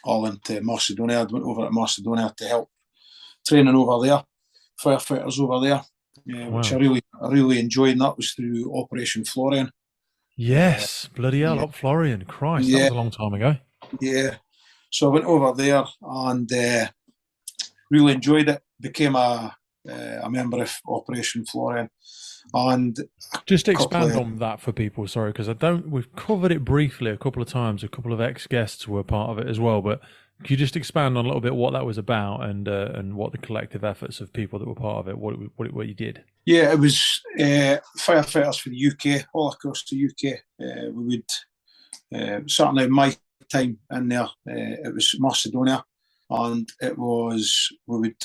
all into Macedonia. I went over to Macedonia to help training over there, firefighters over there, which I really enjoyed. And that was through Operation Florian. Yes, bloody hell, Ops Florian. Christ, that was a long time ago. Yeah. So I went over there and really enjoyed it. Became a member of Operation Florian. And just expand on that for people, sorry, because we've covered it briefly a couple of times. A couple of ex-guests were part of it as well, but could you just expand on a little bit what that was about and what the collective efforts of people that were part of it, what you did? Yeah, it was firefighters for the UK, all across the UK. We would, certainly my time in there, it was Macedonia, and it was, we would,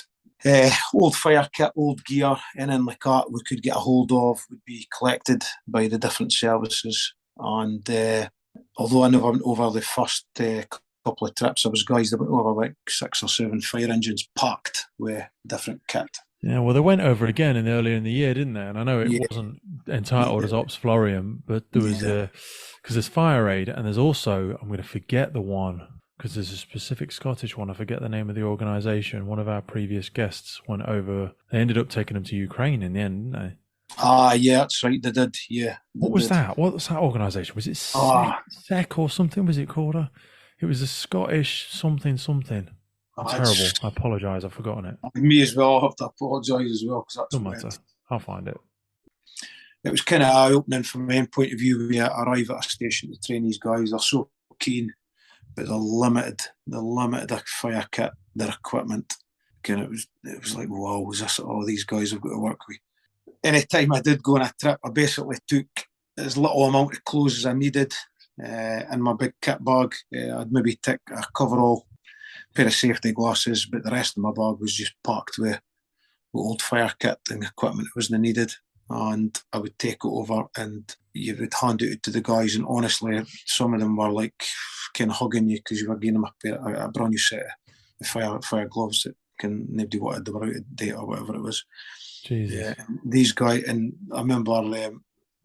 old fire kit, old gear, anything like that we could get a hold of would be collected by the different services. And although I never went over the first couple of trips, there was guys that went over like 6 or 7 fire engines packed with different kit. Yeah, well, they went over again earlier in the year, didn't they? And I know it wasn't entitled as Ops Florian, but there was because there's Fire Aid, and there's also, I'm going to forget the one, because there's a specific Scottish one. I forget the name of the organisation. One of our previous guests went over. They ended up taking them to Ukraine in the end, didn't they? Yeah, that's right. They did. Yeah. What was that organisation? Was it SEC or something? Was it called? It was a Scottish something. Terrible. I apologise. I've forgotten it. Me as well. I have to apologise as well, because that's don't matter. I'll find it. It was kind of eye-opening from my own point of view. We arrive at a station to train these guys. They're so keen, but they're limited their fire kit, their equipment. And it was like, wow, is this all these guys have got to work with? Any time I did go on a trip, I basically took as little amount of clothes as I needed in my big kit bag. I'd maybe take a coverall, pair of safety glasses, but the rest of my bag was just packed with old fire kit and equipment that wasn't needed. And I would take it over and you would hand it to the guys, and honestly, some of them were like kind of hugging you because you were giving them a brand new set of fire gloves that nobody wanted. They were out of date or whatever it was. Jesus. Yeah, these guys, and I remember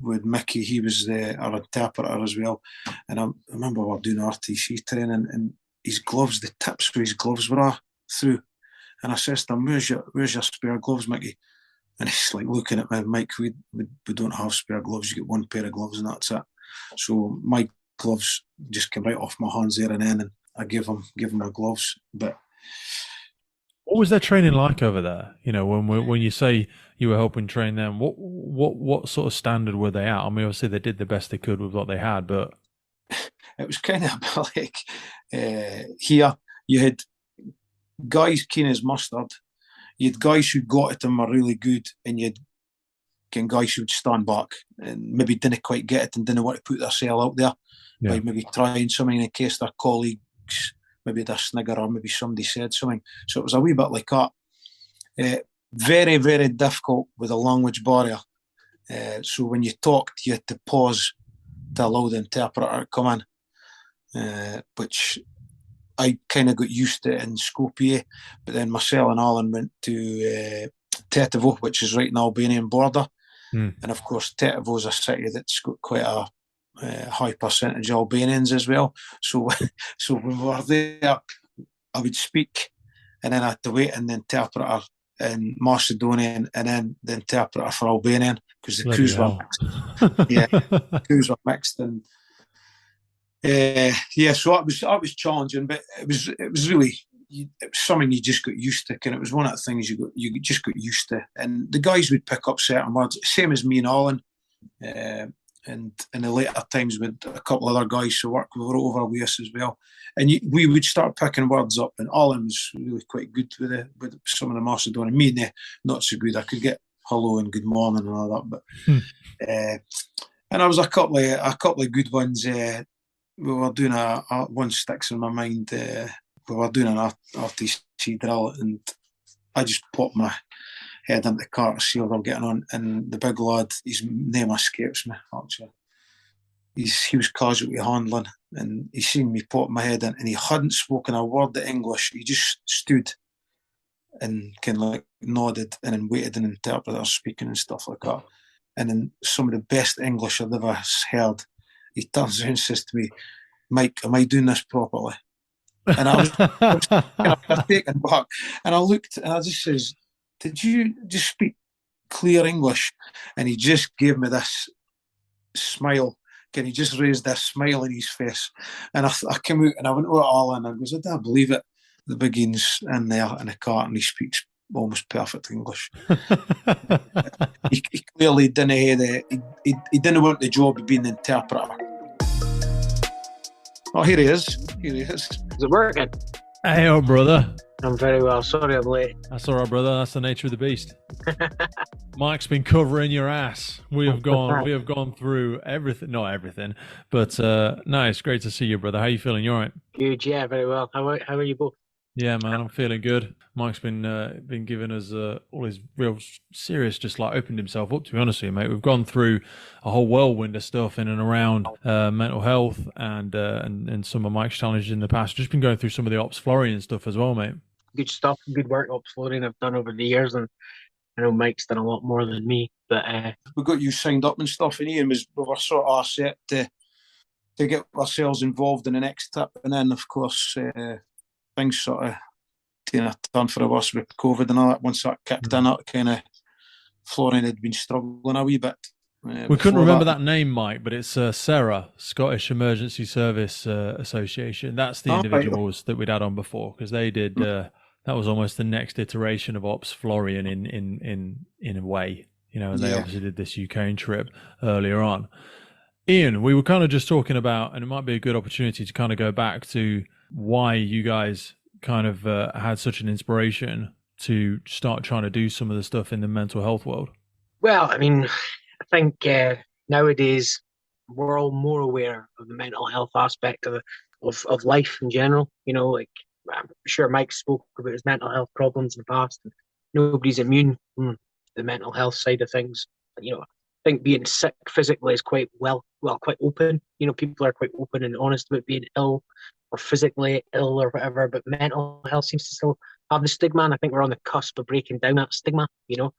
with Mickey, he was our interpreter as well, and I remember we were doing RTC training, and his gloves, the tips for his gloves were through, and I says to him, where's your spare gloves, Mickey? And he's like looking at me, Mike, we don't have spare gloves, you get one pair of gloves and that's it. So my gloves just came right off my hands there and then, and I give him my gloves. But what was their training like over there? You know, when you say you were helping train them, what sort of standard were they at? I mean, obviously they did the best they could with what they had, but it was kind of like here you had guys keen as mustard. You had guys who got at them were really good, and you had guys who would stand back and maybe didn't quite get it and didn't want to put themselves out there by maybe trying something in case their colleagues maybe a snigger or maybe somebody said something. So it was a wee bit like that. Very, very difficult with a language barrier. So when you talked, you had to pause to allow the interpreter to come in, which I kind of got used to in Skopje. But then myself and Alan went to Tetovo, which is right in the Albanian border. And of course, Tetovo is a city that's got quite a high percentage of Albanians as well. So when we were there, I would speak and then I had to wait and the interpreter in Macedonian and then the interpreter for Albanian because the crews were mixed. Yeah, crews were mixed. And so it was challenging, but it was really it was something you just got used to, and it was one of the things you just got used to. And the guys would pick up certain words, same as me and Alan, and in the later times with a couple of other guys who worked over with us as well. And we would start picking words up, and Alan was really quite good with some of the Macedonian. Me, not so good. I could get hello and good morning and all that, but and there was a couple of good ones. We were doing one sticks in my mind. We were doing an RTC drill, and I just popped my head into the car to see how they're getting on. And the big lad, his name escapes me actually. He was casualty handling, and he seen me pop my head in, and he hadn't spoken a word of English. He just stood and kind of like nodded and then waited an interpreter speaking and stuff like that. And then some of the best English I've ever heard, he turns around and says to me, "Mike, am I doing this properly?" And I was taken back. And I looked and I just says, "Did you just speak clear English?" And he just gave me this smile. And he just raised this smile in his face. And I came out and I went to Alan and I goes, "I don't believe it. The begin's in there in the car and he speaks almost perfect English." he clearly didn't he didn't want the job of being an interpreter. Oh, here he is. Is it working? Hey, oh, brother. I'm very well. Sorry I'm late. That's all right, brother. That's the nature of the beast. Mike's been covering your ass. We have gone through everything. Not everything, but no, it's great to see you, brother. How you feeling? You all right? Good, yeah, very well. How are you both? Yeah, man, I'm feeling good. Mike's been giving us all his real serious, just like opened himself up, to be honest with you, mate. We've gone through a whole whirlwind of stuff in and around mental health and some of Mike's challenges in the past. Just been going through some of the Ops Florian stuff as well, mate. Good stuff, good work Ops Florian I've done over the years, and I know Mike's done a lot more than me. But we got you signed up and stuff, and Ian we were sort of set to get ourselves involved in the next trip, and then of course things sort of turned for the worse with COVID and all that. Once that kicked in, that kind of Florian had been struggling a wee bit. We couldn't remember that name, Mike, but it's SERA, Scottish Emergency Service Association. That's the individuals that we'd had on before, because they did. That was almost the next iteration of Ops Florian in a way, you know. And they obviously did this UK trip earlier on. Ian, we were kind of just talking about, and it might be a good opportunity to kind of go back to why you guys kind of had such an inspiration to start trying to do some of the stuff in the mental health world. Well, I mean, I think nowadays we're all more aware of the mental health aspect of life in general. You know, like I'm sure Mike spoke about his mental health problems in the past. And nobody's immune from the mental health side of things. You know, I think being sick physically is quite open. You know, people are quite open and honest about being ill or physically ill or whatever, but mental health seems to still have the stigma, and I think we're on the cusp of breaking down that stigma, you know?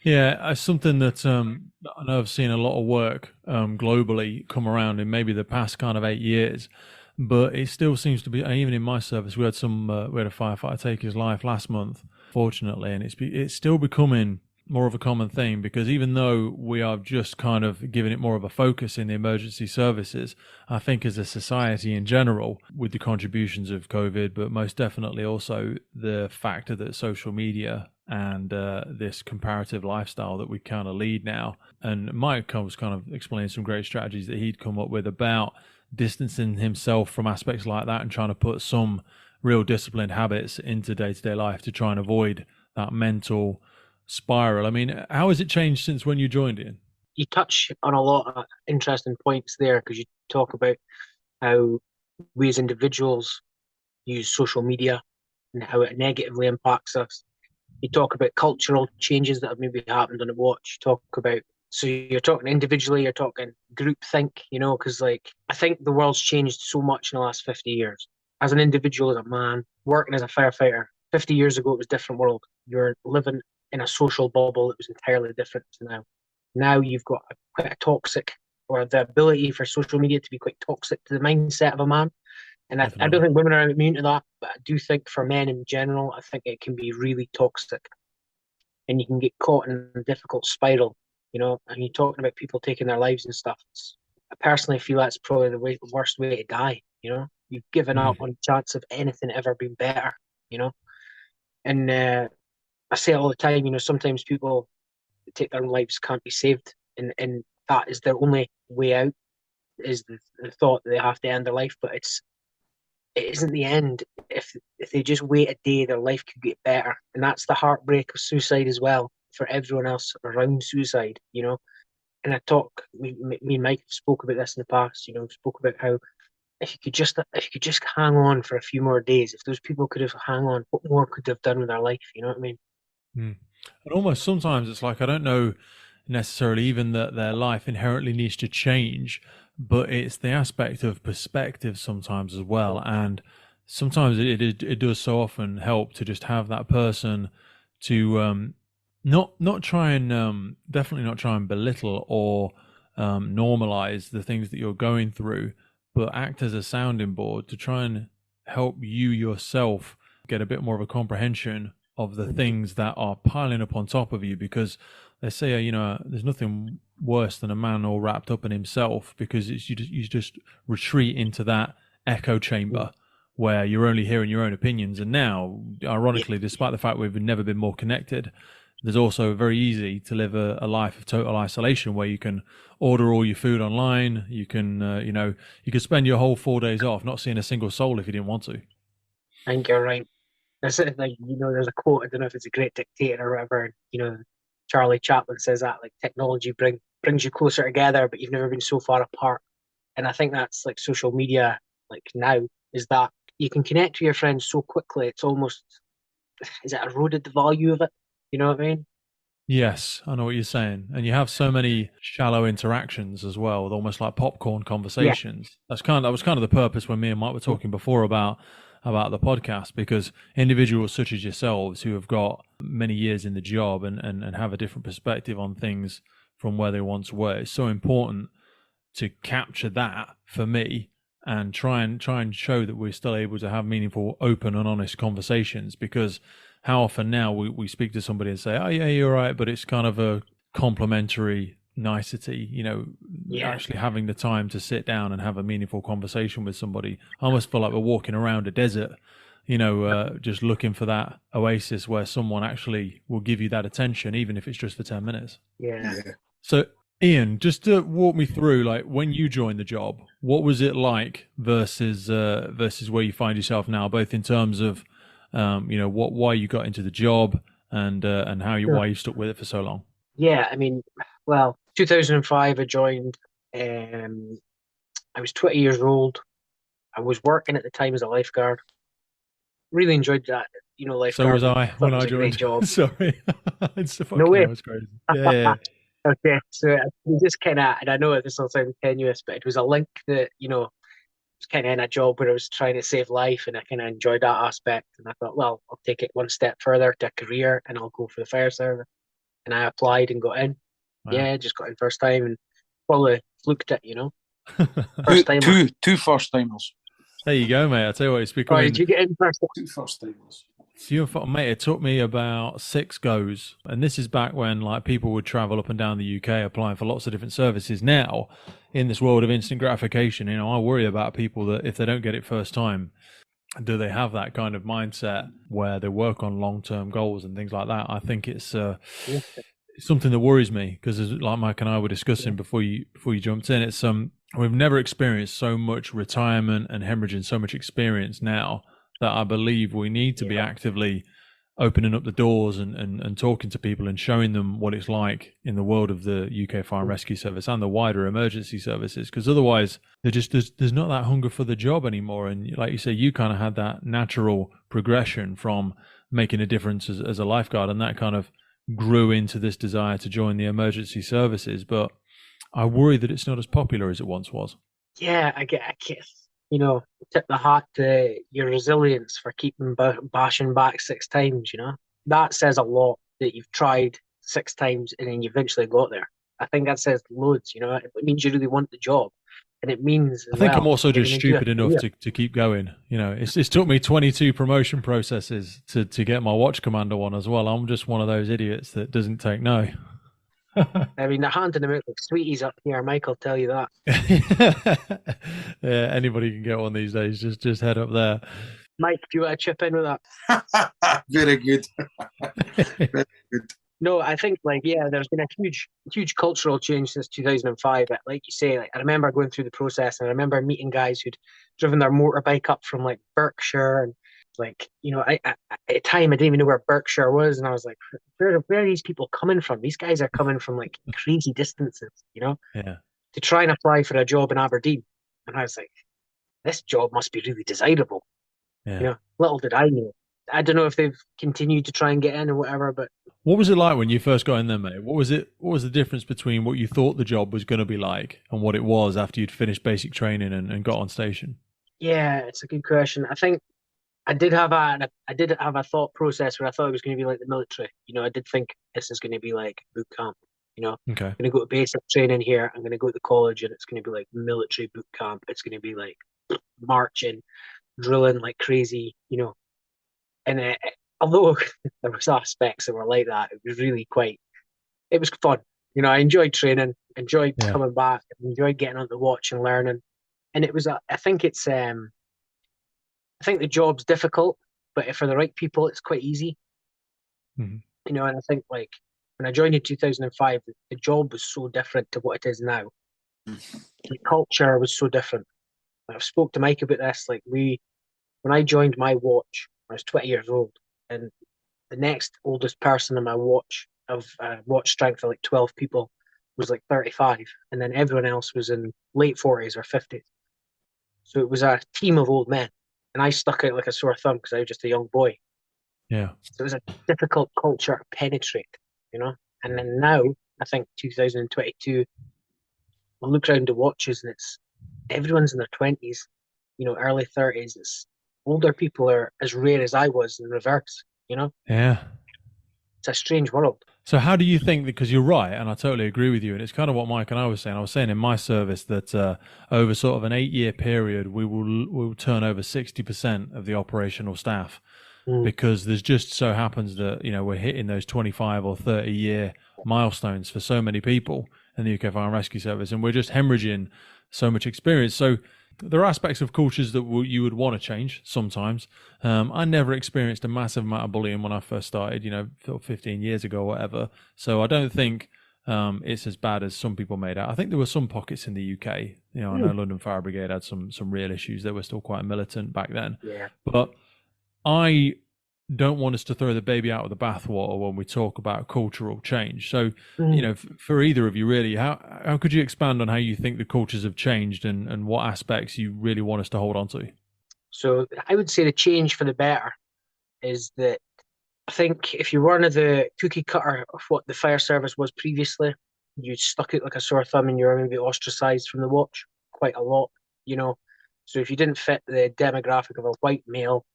Yeah, it's something that I know I've seen a lot of work globally come around in maybe the past kind of 8 years, but it still seems to be, even in my service, we had a firefighter take his life last month, fortunately, and it's still becoming more of a common thing, because even though we are just kind of giving it more of a focus in the emergency services, I think as a society in general, with the contributions of COVID, but most definitely also the factor that social media and this comparative lifestyle that we kind of lead now. And Mike was kind of explaining some great strategies that he'd come up with about distancing himself from aspects like that and trying to put some real disciplined habits into day-to-day life to try and avoid that mental spiral. I mean, how has it changed since when you joined in? You touch on a lot of interesting points there, because you talk about how we as individuals use social media and how it negatively impacts us. You talk about cultural changes that have maybe happened on the watch. You talk about, so you're talking individually, you're talking group think, because like I think the world's changed so much in the last 50 years. As an individual, as a man, working as a firefighter, 50 years ago it was a different world. You're living in a social bubble that was entirely different to now. Now you've got quite a toxic, or the ability for social media to be quite toxic to the mindset of a man. And I don't think women are immune to that, but I do think for men in general, I think it can be really toxic. And you can get caught in a difficult spiral, and you're talking about people taking their lives and stuff. I personally feel that's probably the worst way to die, You've given up on the chance of anything ever being better, And I say it all the time, sometimes people take their own lives can't be saved. And that is their only way out, is the thought that they have to end their life. But it isn't the end. If they just wait a day, their life could get better. And that's the heartbreak of suicide as well for everyone else around suicide, And I me and Mike have spoke about this in the past, spoke about how if you could just hang on for a few more days, if those people could have hung on, what more could they have done with their life? You know what I mean? And almost sometimes it's like, I don't know necessarily even that their life inherently needs to change, but it's the aspect of perspective sometimes as well. And sometimes it does so often help to just have that person to not try and definitely not try and belittle or normalize the things that you're going through, but act as a sounding board to try and help you yourself get a bit more of a comprehension of the things that are piling up on top of you. Because they say, there's nothing worse than a man all wrapped up in himself, because you just retreat into that echo chamber where you're only hearing your own opinions. And now, ironically, despite the fact we've never been more connected, there's also very easy to live a life of total isolation where you can order all your food online. You can, you could spend your whole 4 days off not seeing a single soul if you didn't want to. I think you're right. There's there's a quote, I don't know if it's a great dictator or whatever, Charlie Chaplin says that, like, technology brings you closer together, but you've never been so far apart. And I think that's like social media, like now, is that you can connect with your friends so quickly. It's almost, is it eroded the value of it? You know what I mean? Yes, I know what you're saying. And you have so many shallow interactions as well, with almost like popcorn conversations. Yeah. That was kind of the purpose when me and Mike were talking before about the podcast, because individuals such as yourselves who have got many years in the job and have a different perspective on things from where they once were, it's so important to capture that for me and try and show that we're still able to have meaningful, open and honest conversations. Because how often now we speak to somebody and say, oh yeah, you're right, but it's kind of a complimentary nicety, actually having the time to sit down and have a meaningful conversation with somebody. I almost feel like we're walking around a desert, just looking for that oasis where someone actually will give you that attention, even if it's just for 10 minutes. Yeah. So Iain, just to walk me through, like, when you joined the job, what was it like versus where you find yourself now, both in terms of why you got into the job and why you stuck with it for so long? Yeah, I mean, well, 2005 I joined. I was 20 years old. I was working at the time as a lifeguard. Really enjoyed that, lifeguard. So was I when I joined. Job. Sorry, it's no way. It was crazy. Yeah. Okay, so we just kind of, and I know this will sound tenuous, but it was a link that was kind of in a job where I was trying to save life, and I kind of enjoyed that aspect. And I thought, well, I'll take it one step further to a career, and I'll go for the fire service. And I applied and got in. Wow. Yeah, just got in first time and probably fluked it, First time. Two first timers. There you go, mate. I tell you what, it's becoming. Oh, did you get in first? Two first timers. So mate, it took me about 6 goes, and this is back when like people would travel up and down the UK applying for lots of different services. Now, in this world of instant gratification, I worry about people that if they don't get it first time, do they have that kind of mindset where they work on long-term goals and things like that? I think it's something that worries me, because like Mike and I were discussing before you jumped in, it's we've never experienced so much retirement and hemorrhaging so much experience now, that I believe we need to be actively opening up the doors and talking to people and showing them what it's like in the world of the UK Fire and Rescue Service and the wider emergency services, because otherwise there's not that hunger for the job anymore. And like you say, you kind of had that natural progression from making a difference as a lifeguard, and that kind of grew into this desire to join the emergency services. But I worry that it's not as popular as it once was. Yeah, I guess, tip the hat to your resilience for keeping bashing back 6 times, That says a lot that you've tried 6 times and then you eventually got there. I think that says loads, It means you really want the job. And it means I think I'm also just stupid enough to keep going. It's took me 22 promotion processes to get my watch commander one as well. I'm just one of those idiots that doesn't take no. I mean, they're handing them out like sweeties up here, Mike, I'll tell you that. Yeah, anybody can get one these days. Just head up there. Mike, do you want to chip in with that? Very good. Very good. No, I think there's been a huge cultural change since 2005. Like you say, I remember going through the process, and I remember meeting guys who'd driven their motorbike up from Berkshire, and at a time I didn't even know where Berkshire was, and I was like, where are these people coming from? These guys are coming from crazy distances, yeah, to try and apply for a job in Aberdeen, and I was like, this job must be really desirable. Yeah. Little did I know. I don't know if they've continued to try and get in or whatever, but what was it like when you first got in there, mate? What was the difference between what you thought the job was going to be like and what it was after you'd finished basic training and got on station? Yeah, it's a good question. I think I did have a thought process where I thought it was going to be like the military. I did think this is going to be like boot camp. Okay. I'm going to go to basic training here. I'm going to go to college, and it's going to be like military boot camp. It's going to be like marching, drilling like crazy, And although there was aspects that were like that, it was fun. I enjoyed training, enjoyed coming back, enjoyed getting on the watch and learning. And it was, I think the job's difficult, but for the right people, it's quite easy. Mm-hmm. And I think when I joined in 2005, the job was so different to what it is now. The culture was so different. I've spoke to Mike about this. When I joined my watch, I was 20 years old, and the next oldest person in my watch of watch strength of 12 people was 35, and then everyone else was in late 40s or 50s. So it was a team of old men, and I stuck out like a sore thumb because I was just a young boy. Yeah. So it was a difficult culture to penetrate, And then now, I think 2022, I look around the watches and everyone's in their 20s, early 30s. It's older people are as rare as I was in reverse, Yeah. It's a strange world. So how do you think, because you're right, and I totally agree with you, and it's kind of what Mike and I was saying. I was saying in my service that over sort of an 8-year period, we will turn over 60% of the operational staff, because there's just so happens that, we're hitting those 25 or 30 year milestones for so many people in the UK Fire and Rescue Service, and we're just hemorrhaging so much experience. So there are aspects of cultures that you would want to change sometimes. I never experienced a massive amount of bullying when I first started, 15 years ago or whatever. So I don't think it's as bad as some people made out. I think there were some pockets in the UK. I know London Fire Brigade had some real issues. They were still quite militant back then. Yeah. But I don't want us to throw the baby out with the bathwater when we talk about cultural change. So, for either of you, really, how could you expand on how you think the cultures have changed and what aspects you really want us to hold on to? So I would say the change for the better is that I think if you were one of the cookie cutter of what the fire service was previously, you stuck it like a sore thumb and you were maybe ostracized from the watch quite a lot, So if you didn't fit the demographic of a white male,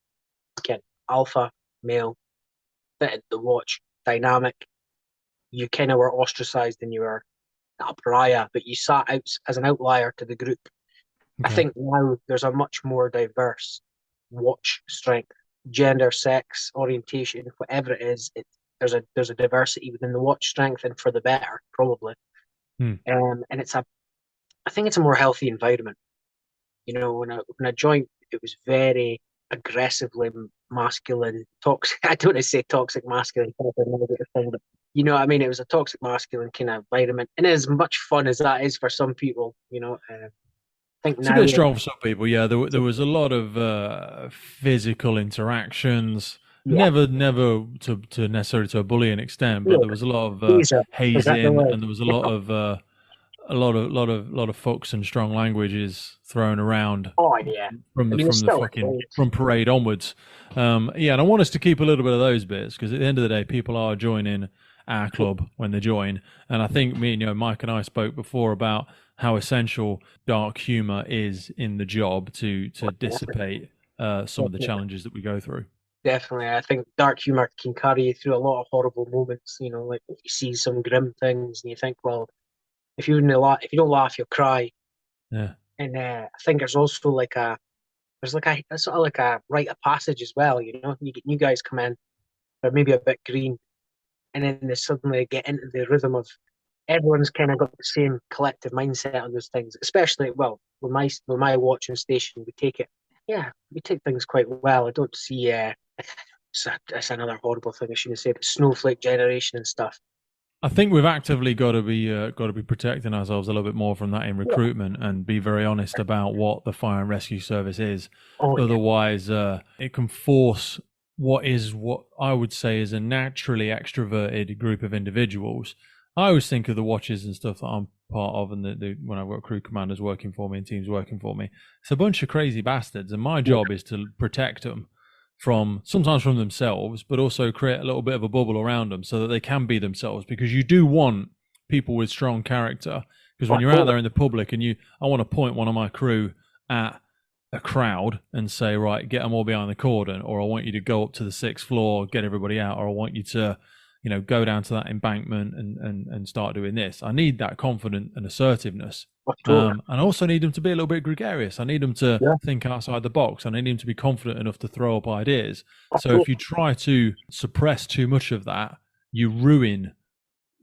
again, alpha male, fitted the watch, dynamic, you kind of were ostracized and you were not a pariah, but you sat out as an outlier to the group. Okay. I think now there's a much more diverse watch strength, gender, sex, orientation, whatever it is. There's a diversity within the watch strength, and for the better, probably. And I think it's a more healthy environment. When I joined, it was very aggressively masculine, toxic. I don't want to say toxic masculine, but it was a toxic masculine kind of environment, and as much fun as that is for some people, I think it's a bit strong for some people. Yeah, there was a lot of physical interactions. Never to necessarily to a bullying extent, but No, there was a lot of is that hazing, the way? and there was a lot of fucks and strong languages thrown around Oh yeah. from I mean, it's still old. from parade onwards. And I want us to keep a little bit of those bits, because at the end of the day, people are joining our club when they join, and I think Mike and I spoke before about how essential dark humor is in the job to dissipate some of the challenges that we go through. Definitely, I think dark humor can carry you through a lot of horrible moments. Like you see some grim things, and you think, well, if you don't laugh, you'll cry. Yeah. And I think there's also there's a sort of like a rite of passage as well. You get new guys come in, they're maybe a bit green, and then they suddenly get into the rhythm of everyone's kind of got the same collective mindset on those things. Especially, well, with my watching station, we take things quite well. I don't see that's another horrible thing I shouldn't say, but snowflake generation and stuff. I think we've actively got to be protecting ourselves a little bit more from that in recruitment, and be very honest about what the fire and rescue service is. Otherwise, it can force what I would say is a naturally extroverted group of individuals. I always think of the watches and stuff that I'm part of, and when I've got crew commanders working for me and teams working for me, it's a bunch of crazy bastards, and my job is to protect them sometimes from themselves, but also create a little bit of a bubble around them so that they can be themselves, because you do want people with strong character. Because when you're out there in the public and I want to point one of my crew at a crowd and say, right, get them all behind the cordon, or I want you to go up to the 6th floor, get everybody out, or I want you to go down to that embankment and start doing this. I need that confidence and assertiveness. And I also need them to be a little bit gregarious. I need them to think outside the box. I need them to be confident enough to throw up ideas. So if you try to suppress too much of that, you ruin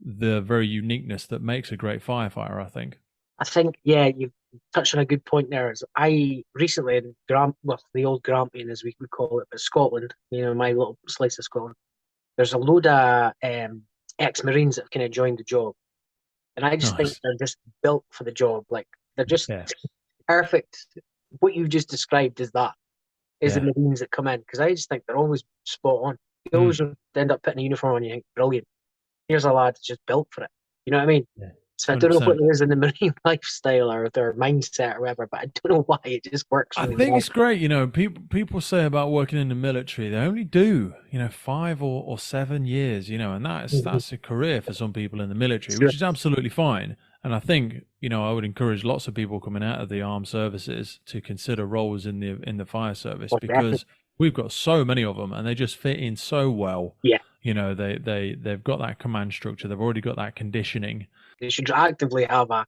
the very uniqueness that makes a great firefighter, I think. You've touched on a good point there. I recently in the old Grampian, as we call it, but Scotland, my little slice of Scotland, there's a load of ex-Marines that have kind of joined the job. And I just think they're just built for the job. Like, they're just perfect. What you've just described is the Marines that come in. Because I just think they're always spot on. You always end up putting a uniform on, you think, brilliant. Here's a lad that's just built for it. You know what I mean? Yeah. So I don't know what it is in the Marine lifestyle or their mindset or whatever, but I don't know why it just works. I think it's great. People say about working in the military, they only do, 5 or 7 years, and that's a career for some people in the military, which is absolutely fine. And I think, I would encourage lots of people coming out of the armed services to consider roles in the fire service, because we've got so many of them and they just fit in so well. Yeah. They've got that command structure. They've already got that conditioning. They should actively have a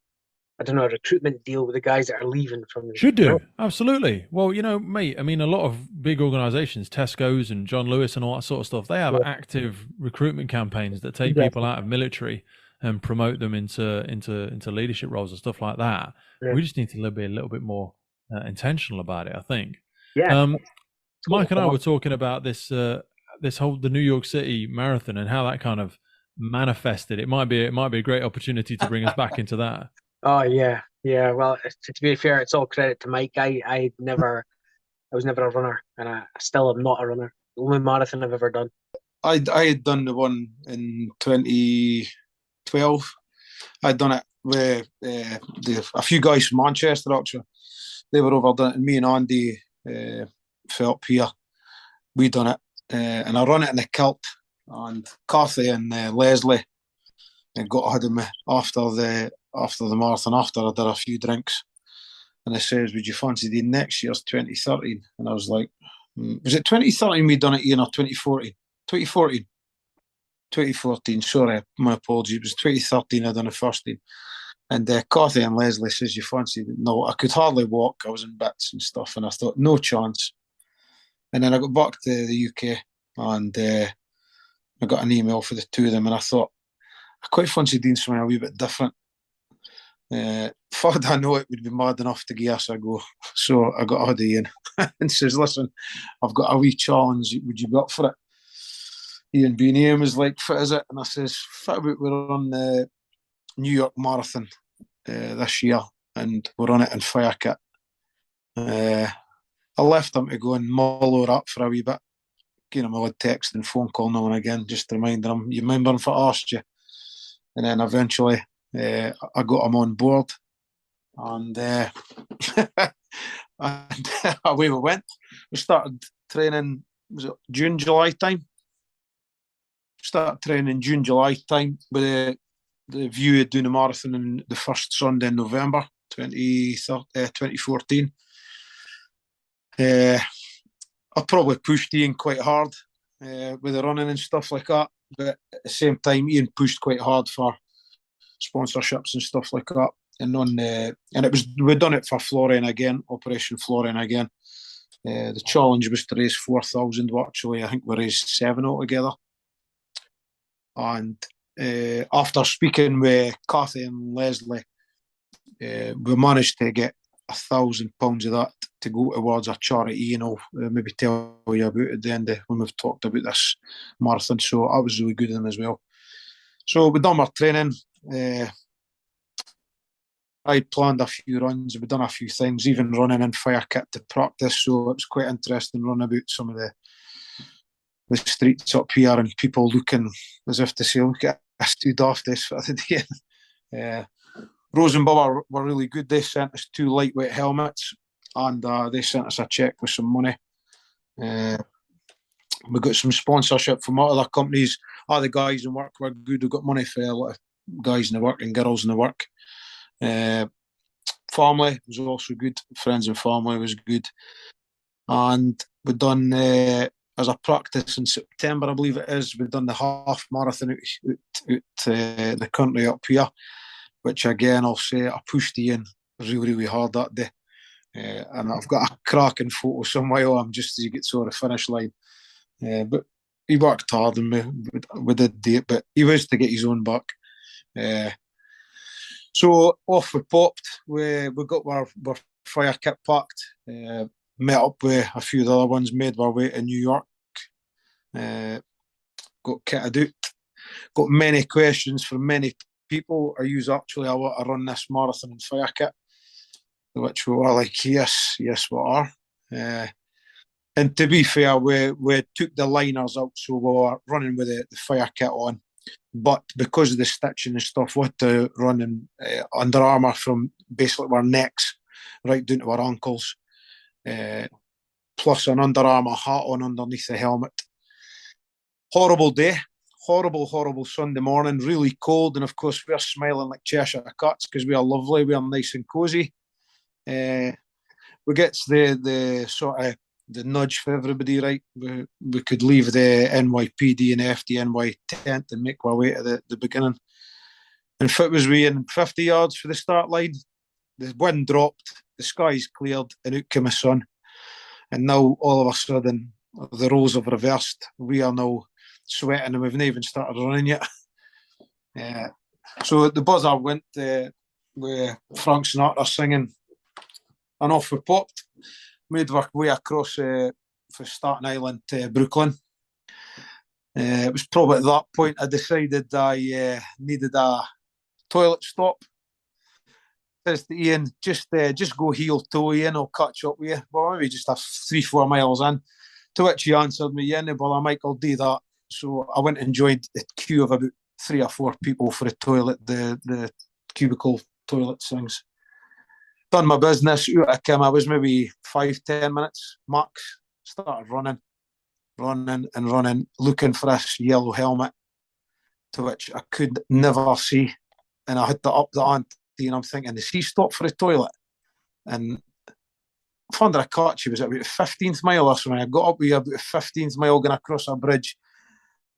recruitment deal with the guys that are leaving from. Should do. Absolutely. Well, mate, I mean, a lot of big organizations, Tesco's and John Lewis and all that sort of stuff, they have active recruitment campaigns that take people out of military and promote them into leadership roles and stuff like that. Yeah. We just need to be a little bit more intentional about it, I think. Yeah. Mike and I were talking about the New York City Marathon and how that kind of manifested. It might be a great opportunity to bring us back into that. Oh yeah. Well, to be fair, it's all credit to Mike. I was never a runner, and I still am not a runner. The only marathon I've ever done. I had done the one in 2012. I'd done it with a few guys from Manchester. Actually, they were over done it, and me and Andy fell up here. We done it, and I run it in the kilt. And Cathy and Leslie got ahead of me after the marathon, after I did a few drinks. And they says, would you fancy the next year's 2013? And I was like, was it 2013 we done it, Ian, or 2014? 2014. 2014, sorry, my apologies. It was 2013 I done the first team. And Cathy and Leslie says, you fancy? No, I could hardly walk. I was in bits and stuff. And I thought, no chance. And then I got back to the UK and I got an email for the two of them, and I thought, I quite fancy doing something a wee bit different. Thought I know it would be mad enough to give us a go. So I got ahead of Ian and says, listen, I've got a wee challenge. Would you be up for it? Ian was like, fit is it? And I says, fit about we're on the New York Marathon this year, and we're on it in fire kit. I left him to go and mull her up for a wee bit. give him a little text and phone call now and again, just to remind him, you remember if I asked you? And then eventually I got him on board, and, and away we went. We started training, was it June, July time? Started training in June, July time with the view of doing a marathon on the first Sunday in November 2014. I probably pushed Ian quite hard with the running and stuff like that, but at the same time Ian pushed quite hard for sponsorships and stuff like that. And we'd done it for Florian again, Operation Florian again. The challenge was to raise 4,000 virtually. I think we raised 7 altogether. And after speaking with Cathy and Leslie, we managed to get £1,000 of that to go towards a charity, maybe tell you about it at the end of when we've talked about this marathon. So that was really good of them as well. So we've done our training. I planned a few runs, we've done a few things, even running in fire kit to practice. So it was quite interesting running about some of the streets up here and people looking as if to say, look at us, too daft this for the day. Rosenbauer were really good. They sent us 2 lightweight helmets, and they sent us a cheque with some money. We got some sponsorship from other companies. All the guys in work were good. We got money for a lot of guys in the work and girls in the work. Family was also good. Friends and family was good. And we've done, as a practice in September, I believe it is, we've done the half marathon out the country up here, which again, I'll say, I pushed Ian really, really hard that day. And I've got a cracking photo somewhere of him just as he gets over the finish line. But he worked hard and we did do it, but he was to get his own back. So off we popped. We got our fire kit packed, met up with a few of the other ones, made our way to New York, got kitted out, got many questions from many people. Are you actually, I want to run this marathon in fire kit? Which we were like, yes, we are. And to be fair, we took the liners out, so we were running with the fire kit on. But because of the stitching and stuff, we had to run in Under Armour from basically our necks right down to our ankles, plus an Under Armour hat on underneath the helmet. Horrible day, horrible Sunday morning, really cold, and of course we're smiling like Cheshire cats because we are lovely, we are nice and cosy. We get the sort of the nudge for everybody, right? We could leave the NYPD and FDNY tent and make our way to the beginning. And if it was we in 50 yards for the start line, the wind dropped, the skies cleared, and out came the sun. And now all of a sudden, the roles have reversed. We are now sweating and we've not even started running yet. So the buzzer went with Frank Sinatra singing, and off we popped. Made our way across from Staten Island to Brooklyn. It was probably at that point I decided I needed a toilet stop. Says to Ian, just go heel toe, Ian, I'll catch up with you. Well, maybe just 3-4 miles in. To which he answered me, yeah, well, I'll do that. So I went and joined the queue of about 3 or 4 people for the toilet, the cubicle toilet things. Done my business, out I came. I was maybe 5-10 minutes max. Started running, looking for this yellow helmet, to which I could never see. And I had to up the ante, and I'm thinking, does he stop for the toilet? And under a catch, he was at about the 15th mile or something. I got up with about the 15th mile going across a bridge.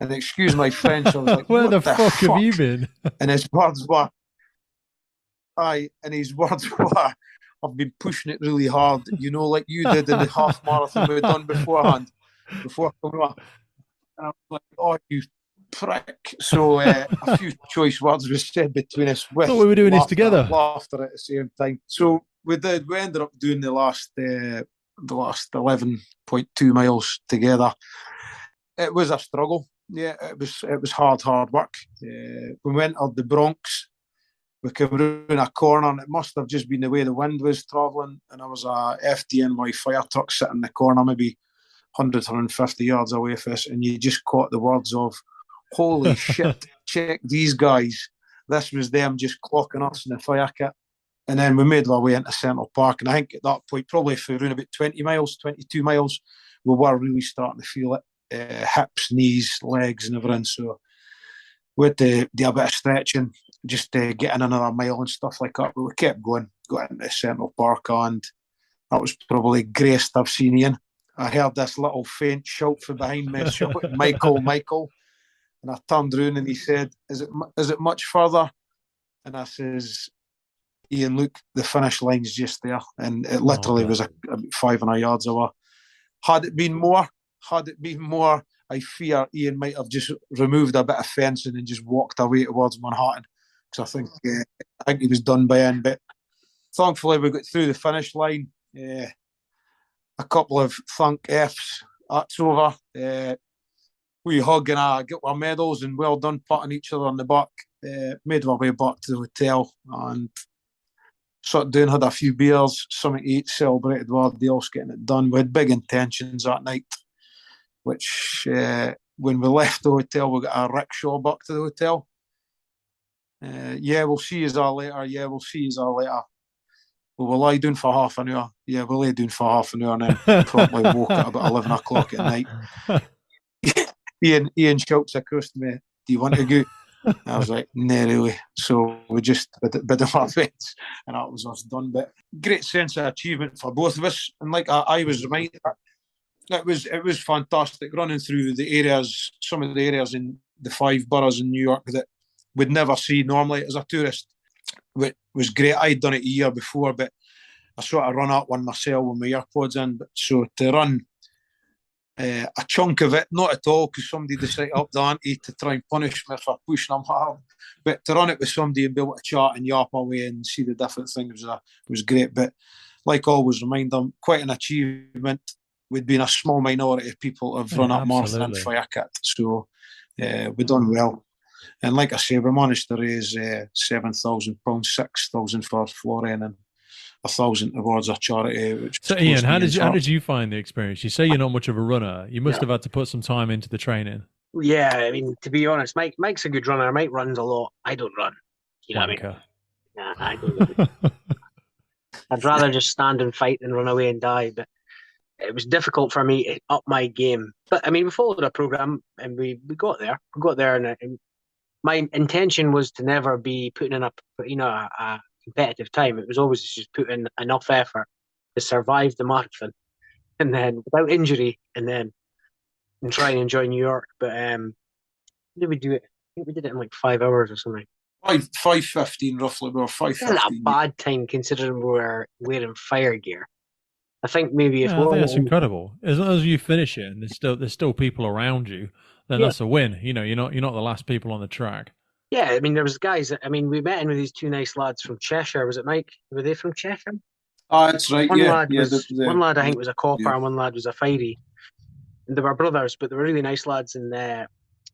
And excuse my French, I was like, where the fuck have you been? And his words were, I've been pushing it really hard, like you did in the half marathon we'd done beforehand, before coming up. And I was like, oh, you prick. So a few choice words were said between us. I thought we were doing this together. Laughter at the same time. So we did. We ended up doing the last 11.2 miles together. It was a struggle. Yeah, it was hard work. We went up the Bronx. We came around a corner, and it must have just been the way the wind was travelling. And there was a FDNY fire truck sitting in the corner, maybe 100, 150 yards away from us, and you just caught the words of, "Holy shit, check these guys." This was them just clocking us in the fire kit. And then we made our way into Central Park, and I think at that point, probably for around about 20 miles, 22 miles, we were really starting to feel it. Hips, knees, legs and everything. So we had to do a bit of stretching, just get in another mile and stuff like that. But we kept going, got into Central Park, and that was probably the greatest I've seen Ian. I heard this little faint shout from behind me, shouting, "Michael, Michael." And I turned around and he said, is it much further? And I says, "Ian, look, the finish line's just there." And it literally was 500 yards away. Had it been more, I fear Ian might have just removed a bit of fencing and just walked away towards Manhattan. Because I think he was done by then. But thankfully, we got through the finish line. A couple of thank Fs. That's over. We hug and I get our medals and well done, patting each other on the back. Made our way back to the hotel and sat down, had a few beers, something to eat, celebrated with our deals, getting it done. We had big intentions that night, which when we left the hotel, we got a rickshaw back to the hotel. We'll see you all later. We'll see you all later. We'll lie down for half an hour. We'll lay down for half an hour and then promptly woke at about 11 o'clock at night. Ian shouts across to me, "Do you want to go?" I was like, "No, really." So we just bid our bets, and that was us done. But great sense of achievement for both of us. And like I was reminded, it was fantastic running through the areas, some of the areas in the 5 boroughs in New York that we'd never see normally as a tourist. It was great. I'd done it a year before, but I sort of run up one myself with my AirPods in. But so to run a chunk of it, not at all, because somebody decided up the ante to try and punish me for pushing them hard. But to run it with somebody and be able to chat and yap away and see the different things was great. But like always, remind them, quite an achievement. We'd been a small minority of people who have run up marathon fire kit, so we've done well. And like I say, we managed to raise £7,000, 6,000 for Florian and 1,000 towards a charity. So Ian, how did you find the experience? You say you're not much of a runner. You must have had to put some time into the training. Yeah, I mean, to be honest, Mike's a good runner. Mike runs a lot. I don't run. You know what I mean? Nah, I don't. I'd rather just stand and fight than run away and die. But it was difficult for me to up my game. But I mean, we followed a program and we got there. We got there, and my intention was to never be putting in a competitive time. It was always just put in enough effort to survive the marathon, and then without injury, and try and enjoy New York. But did we do it? I think we did it in like 5 hours or something. 5:15 roughly. We were 5:15. Not a bad time considering we were wearing fire gear. I think maybe if I think that's incredible. As long as you finish it and there's still people around you, then that's a win. You know, you're not the last people on the track. Yeah, I mean, there was guys. I mean, we met in with these 2 nice lads from Cheshire. Was it Mike? Were they from Cheshire? Oh, that's right. One lad I think was a copper, and one lad was a fiery. And they were brothers, but they were really nice lads. And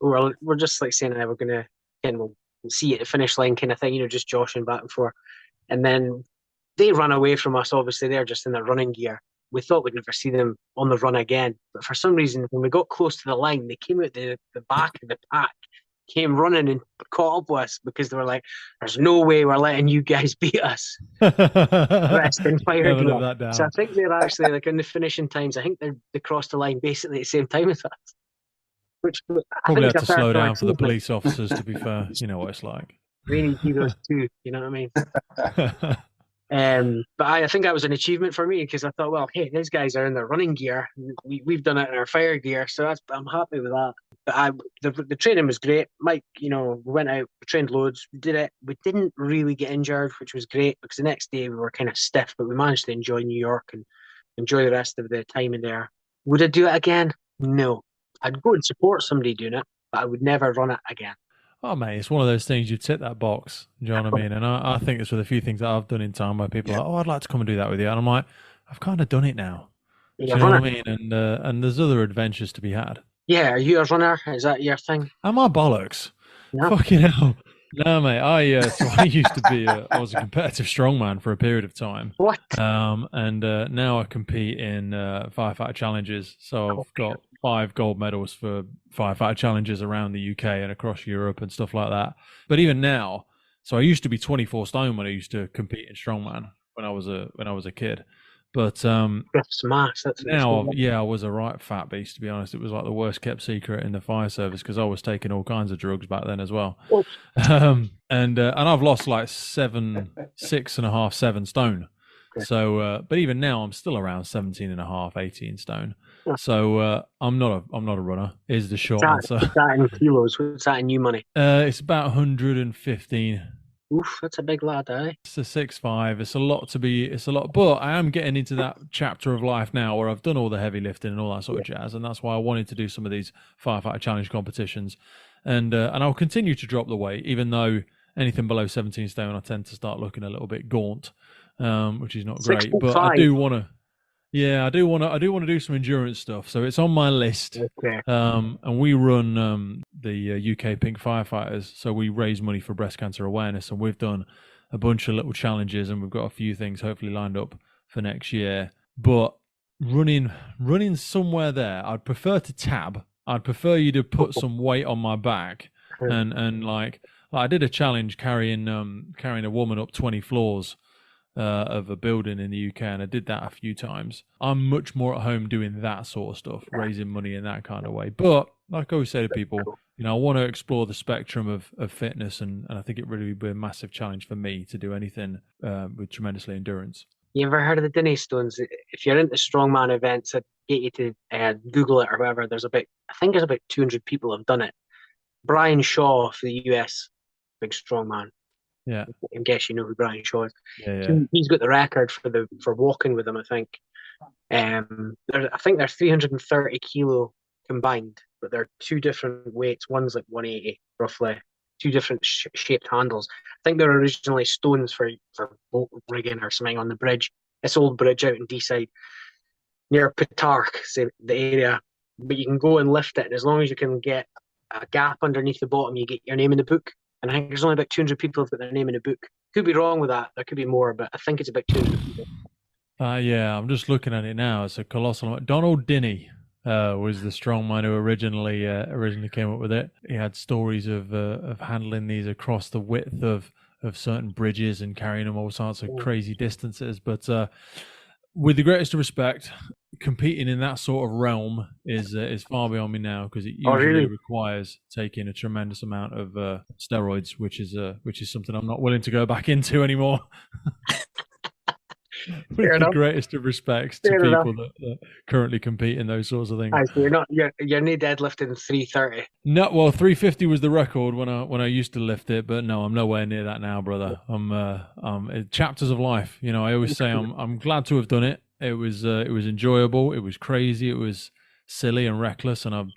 we're just like saying, we're gonna, we'll see you at the finish line, kind of thing. You know, just joshing back and forth. And then they ran away from us. Obviously, they're just in their running gear. We thought we'd never see them on the run again, but for some reason, when we got close to the line, they came out the back of the pack, came running and caught up with us because they were like, "There's no way we're letting you guys beat us." Rest in fire gear. So I think they're actually like in the finishing times. I think they crossed the line basically at the same time as us. Which probably had to slow down for the police officers. To be fair, you know what it's like. We need heroes too. You know what I mean? But I think that was an achievement for me because I thought, well, hey, these guys are in their running gear. We've done it in our fire gear, so I'm happy with that. But the training was great. Mike, we went out, we trained loads, we did it. We didn't really get injured, which was great because the next day we were kind of stiff, but we managed to enjoy New York and enjoy the rest of the time in there. Would I do it again? No. I'd go and support somebody doing it, but I would never run it again. Oh, mate, it's one of those things, you tick that box. Do you know what I mean? And I think it's with a few things that I've done in time where people are like, "Oh, I'd like to come and do that with you." And I'm like, I've kind of done it now. Do you know what I mean? And there's other adventures to be had. Yeah, are you a runner? Is that your thing? Am I bollocks? Yeah. Fucking hell. No, mate. So I used to be. I was a competitive strongman for a period of time. What? And now I compete in firefighter challenges. So I've got 5 gold medals for firefighter challenges around the UK and across Europe and stuff like that. But even now, so I used to be 24 stone when I used to compete in strongman when I was a kid. But Smash. That's now, I was a right fat beast, to be honest. It was like the worst kept secret in the fire service because I was taking all kinds of drugs back then as well. Oh. And I've lost like 6.5, 7 stone. Okay. So, but even now, I'm still around 17.5, 18 stone. Yeah. So I'm not a runner. Is the short answer? What's that in kilos? What's that in new money? It's about 115. Oof, that's a big lad, eh? It's a 6'5". It's a lot, but I am getting into that chapter of life now where I've done all the heavy lifting and all that sort of jazz, and that's why I wanted to do some of these firefighter challenge competitions, and I'll continue to drop the weight, even though anything below 17 stone, I tend to start looking a little bit gaunt, which is not great. But I do want to. Yeah, I do want to do some endurance stuff. So it's on my list. Okay. And we run the UK Pink Firefighters. So we raise money for breast cancer awareness, and we've done a bunch of little challenges, and we've got a few things hopefully lined up for next year. But running somewhere there, I'd prefer to tab. I'd prefer you to put some weight on my back, and like I did a challenge carrying a woman up 20 floors. Of a building in the UK, and I did that a few times. I'm much more at home doing that sort of stuff, raising money in that kind of way. But like I always say to people, I want to explore the spectrum of fitness, and I think it really would be a massive challenge for me to do anything with tremendously endurance. You ever heard of the Dinnie Stones? If you're into strongman events, I'd get you to Google it or whatever. I think there's about 200 people have done it. Brian Shaw for the US, big strongman. Yeah, I guess you know who Brian Shaw is. Yeah. He's got the record for walking with him, I think. I think they're 330 kilo combined, but they're 2 different weights. One's like 180 roughly. 2 different shaped handles. I think they're originally stones for boat rigging or something on the bridge. This old bridge out in Deeside near Petark, the area. But you can go and lift it, and as long as you can get a gap underneath the bottom, you get your name in the book. And I think there's only about 200 people who've got their name in a book. Could be wrong with that. There could be more, but I think it's about 200 people. Yeah, I'm just looking at it now. It's a colossal. Donald Dinnie was the strongman who originally came up with it. He had stories of handling these across the width of certain bridges and carrying them all sorts of crazy distances. But with the greatest of respect, competing in that sort of realm is far beyond me now, because it usually requires taking a tremendous amount of steroids, which is something I'm not willing to go back into anymore. With the greatest of respects to people that currently compete in those sorts of things. So you're not deadlifting 330. No, well, 350 was the record when I used to lift it, but no, I'm nowhere near that now, brother. I'm chapters of life. I always say I'm glad to have done it. It was enjoyable. It was crazy. It was silly and reckless, and I've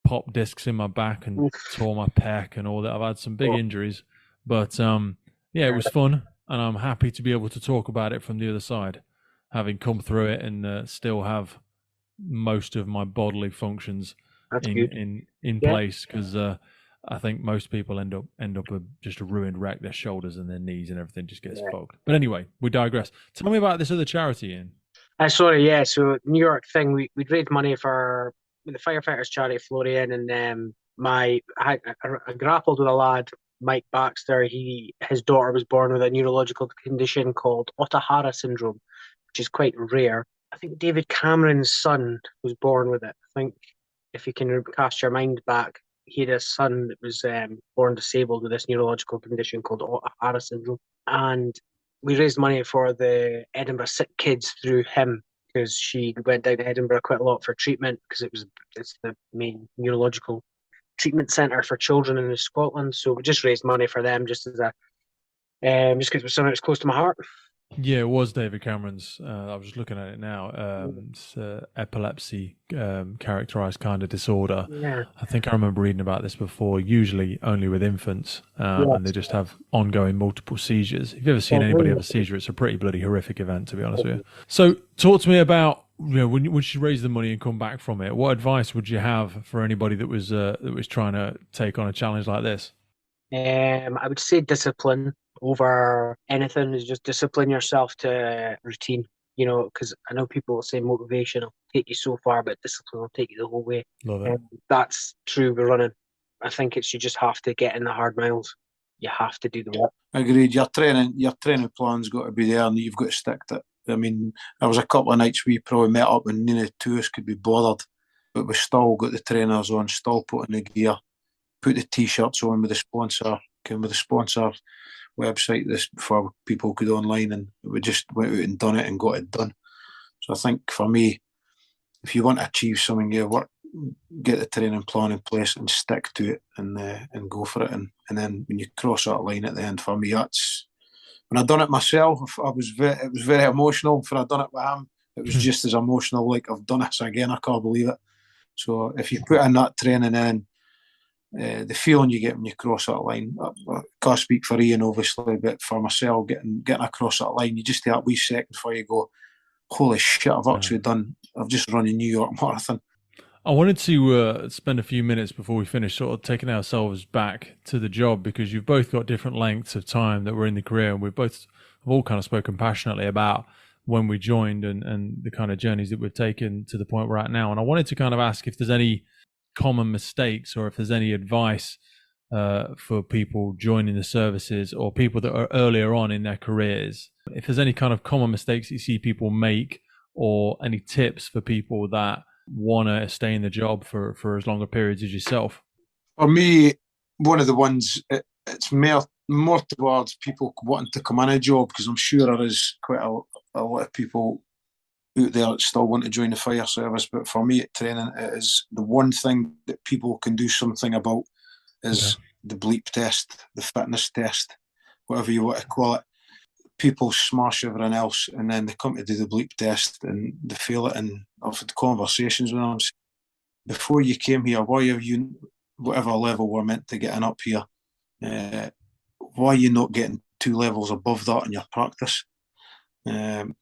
popped discs in my back and tore my pec and all that. I've had some big injuries, but it was fun. And I'm happy to be able to talk about it from the other side, having come through it and still have most of my bodily functions in place. Because I think most people end up just a ruined wreck. Their shoulders and their knees and everything just gets fucked. But anyway, we digress. Tell me about this other charity, Ian. So New York thing. We'd raised money for the Firefighters charity, Florian, and I grappled with a lad, Mike Baxter. His daughter was born with a neurological condition called Ohtahara syndrome, which is quite rare. I think David Cameron's son was born with it. I think if you can cast your mind back, he had a son that was born disabled with this neurological condition called Ohtahara syndrome. And we raised money for the Edinburgh sick kids through him, because she went down to Edinburgh quite a lot for treatment, because it's the main neurological treatment centre for children in Scotland. So we just raised money for them, just as just because it was something that's close to my heart. Yeah, it was David Cameron's. I was just looking at it now. It's epilepsy characterised kind of disorder. Yeah. I think I remember reading about this before, usually only with infants, and they just have ongoing multiple seizures. If you've ever seen anybody have a seizure, it's a pretty bloody horrific event, to be honest with you. So talk to me about, when you raise the money and come back from it, what advice would you have for anybody that was trying to take on a challenge like this? I would say discipline over anything is just discipline yourself to routine. Because I know people will say motivation will take you so far, but discipline will take you the whole way. Love it. That's true with running. I think you just have to get in the hard miles. You have to do the work. Agreed. Your training plan's got to be there, and you've got to stick to it. I mean, there was a couple of nights we probably met up and none of the two of us could be bothered, but we still got the trainers on, still putting the gear, put the t-shirts on with the sponsor, came with the sponsor website this for people could online, and we just went out and done it and got it done. So I think for me, if you want to achieve something, get the training plan in place and stick to it and go for it. And then when you cross that line at the end, for me, that's when I done it myself. It was very emotional. When I done it with him, it was just as emotional. Like, I've done this again. I can't believe it. So if you put in that training in, the feeling you get when you cross that line, I can't speak for Ian obviously, but for myself, getting across that line, you just take that wee second before you go, holy shit, I've just run a New York Marathon. I wanted to spend a few minutes before we finish sort of taking ourselves back to the job, because you've both got different lengths of time that we're in the career, and we've all kind of spoken passionately about when we joined and the kind of journeys that we've taken to the point we're at now. And I wanted to kind of ask if there's any common mistakes or if there's any advice for people joining the services or people that are earlier on in their careers. If there's any kind of common mistakes you see people make, or any tips for people that want to stay in the job for as long a periods as yourself. For me, one of the ones, it's more towards people wanting to come in a job, because I'm sure there is quite a lot of people out there that still want to join the fire service. But for me, at training, it is the one thing that people can do something about is the bleep test, the fitness test, whatever you want to call it. People smash everything else, and then they come to do the bleep test and they fail it. And I've had conversations with them. Before you came here, why have you, whatever level we're meant to get in up here, why are you not getting 2 levels above that in your practice? And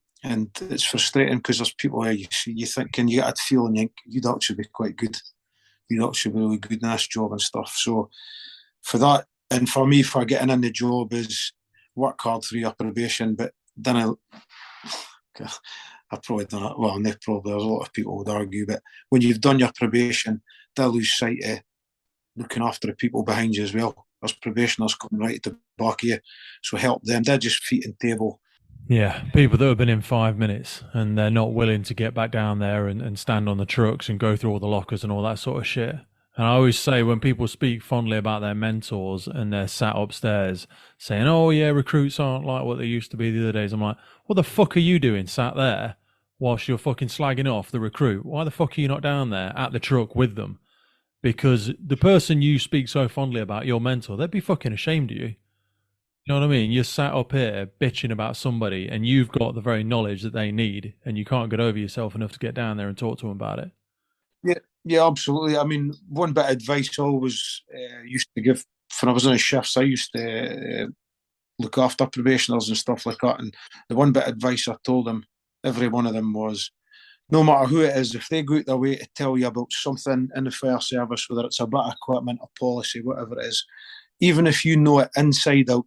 it's frustrating, because there's people where you think, can you get that feeling you'd actually be quite good, you'd actually be really good in this job and stuff. So for that, and for me, for getting in the job is work hard through your probation, but then I've probably done it, well, there's a lot of people would argue, but when you've done your probation, they'll lose sight of looking after the people behind you as well. There's probationers coming right at the back of you, so help them. They're just feet and table. Yeah, people that have been in 5 minutes and they're not willing to get back down there and stand on the trucks and go through all the lockers and all that sort of shit. And I always say, when people speak fondly about their mentors and they're sat upstairs saying, oh yeah, recruits aren't like what they used to be the other days, I'm like, what the fuck are you doing sat there whilst you're fucking slagging off the recruit? Why the fuck are you not down there at the truck with them? Because the person you speak so fondly about, your mentor, they'd be fucking ashamed of you. You know what I mean? You're sat up here bitching about somebody and you've got the very knowledge that they need, and you can't get over yourself enough to get down there and talk to them about it. Yeah, absolutely. I mean, one bit of advice I always used to give when I was on the shifts, I used to look after probationers and stuff like that. And the one bit of advice I told them, every one of them, was no matter who it is, if they go out their way to tell you about something in the fire service, whether it's a bit of equipment, a policy, whatever it is, even if you know it inside out,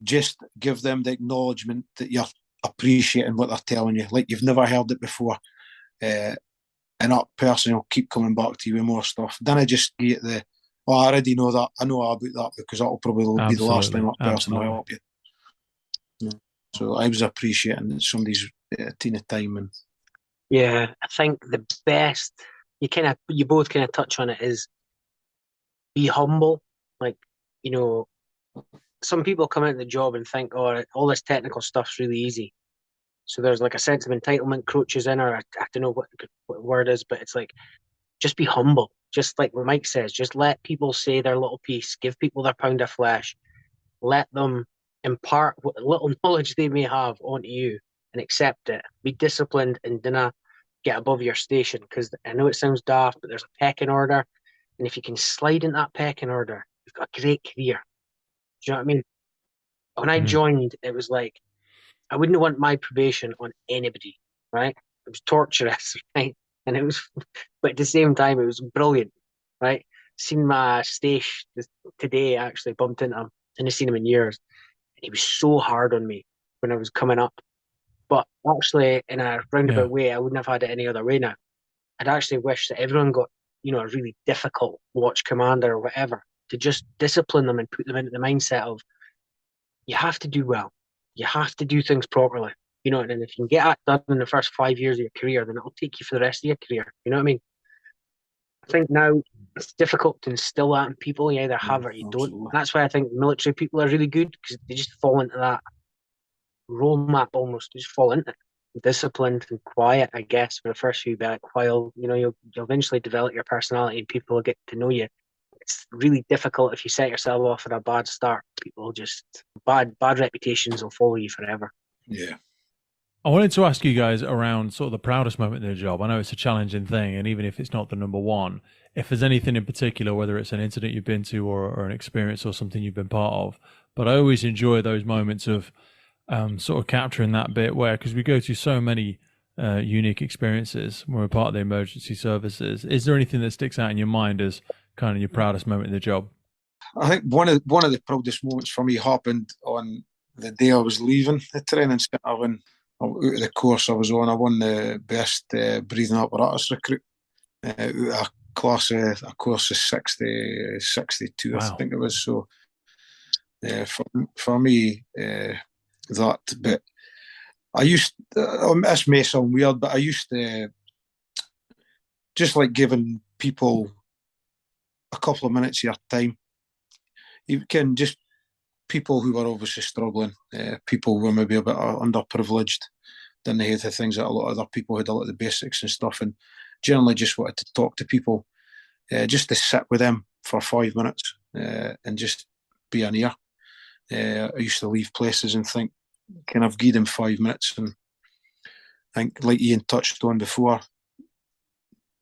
just give them the acknowledgement that you're appreciating what they're telling you, like you've never heard it before. And that person will keep coming back to you with more stuff. Then I just get I already know that. I know about that, because that'll probably be the last time that person will help you. So I was appreciating somebody's taking the time. And yeah, I think the best, you both kind of touch on it, is be humble. Like, some people come into the job and think, oh, all this technical stuff's really easy. So there's like a sense of entitlement crouches in, or I don't know what the word is, but it's like, just be humble. Just like what Mike says, just let people say their little piece, give people their pound of flesh, let them impart what little knowledge they may have onto you, and accept it. Be disciplined and do not get above your station, because I know it sounds daft, but there's a pecking order. And if you can slide in that pecking order, you've got a great career. Do you know what I mean? When I joined, it was like, I wouldn't want my probation on anybody, right? It was torturous, right? And it was, but at the same time, it was brilliant, right? seen my stage today, actually bumped into him. I hadn't seen him in years. He was so hard on me when I was coming up. But actually, in a roundabout way, I wouldn't have had it any other way now. I'd actually wish that everyone got, a really difficult watch commander or whatever to just discipline them and put them into the mindset of, you have to do well. You have to do things properly. And if you can get that done in the first 5 years of your career, then it'll take you for the rest of your career. You know what I mean? I think now it's difficult to instill that in people. You either have it or you don't. And that's why I think military people are really good, because they just fall into that role map almost. They just fall into it. Disciplined and quiet, I guess, for the first few bit, while you'll eventually develop your personality and people will get to know you. It's really difficult if you set yourself off at a bad start. People just bad reputations will follow you forever. Yeah. I wanted to ask you guys around sort of the proudest moment in the job. I know it's a challenging thing, and even if it's not the number one, if there's anything in particular, whether it's an incident you've been to or an experience or something you've been part of, but I always enjoy those moments of sort of capturing that bit where, because we go through so many unique experiences when we're part of the emergency services. Is there anything that sticks out in your mind as kind of your proudest moment in the job? I think one of the proudest moments for me happened on the day I was leaving the training centre when out of the course I was on. I won the best breathing apparatus recruit out of a course of 62, wow. I think it was. So for me, that bit, I used this may sound weird, but I used to just like giving people a couple of minutes of your time. You can just people who were obviously struggling, people who were maybe a bit underprivileged, didn't have the things that a lot of other people had, a lot of the basics and stuff, and generally just wanted to talk to people, just to sit with them for 5 minutes and just be an ear. I used to leave places and think, can I've given them 5 minutes? And I think, like Ian touched on before,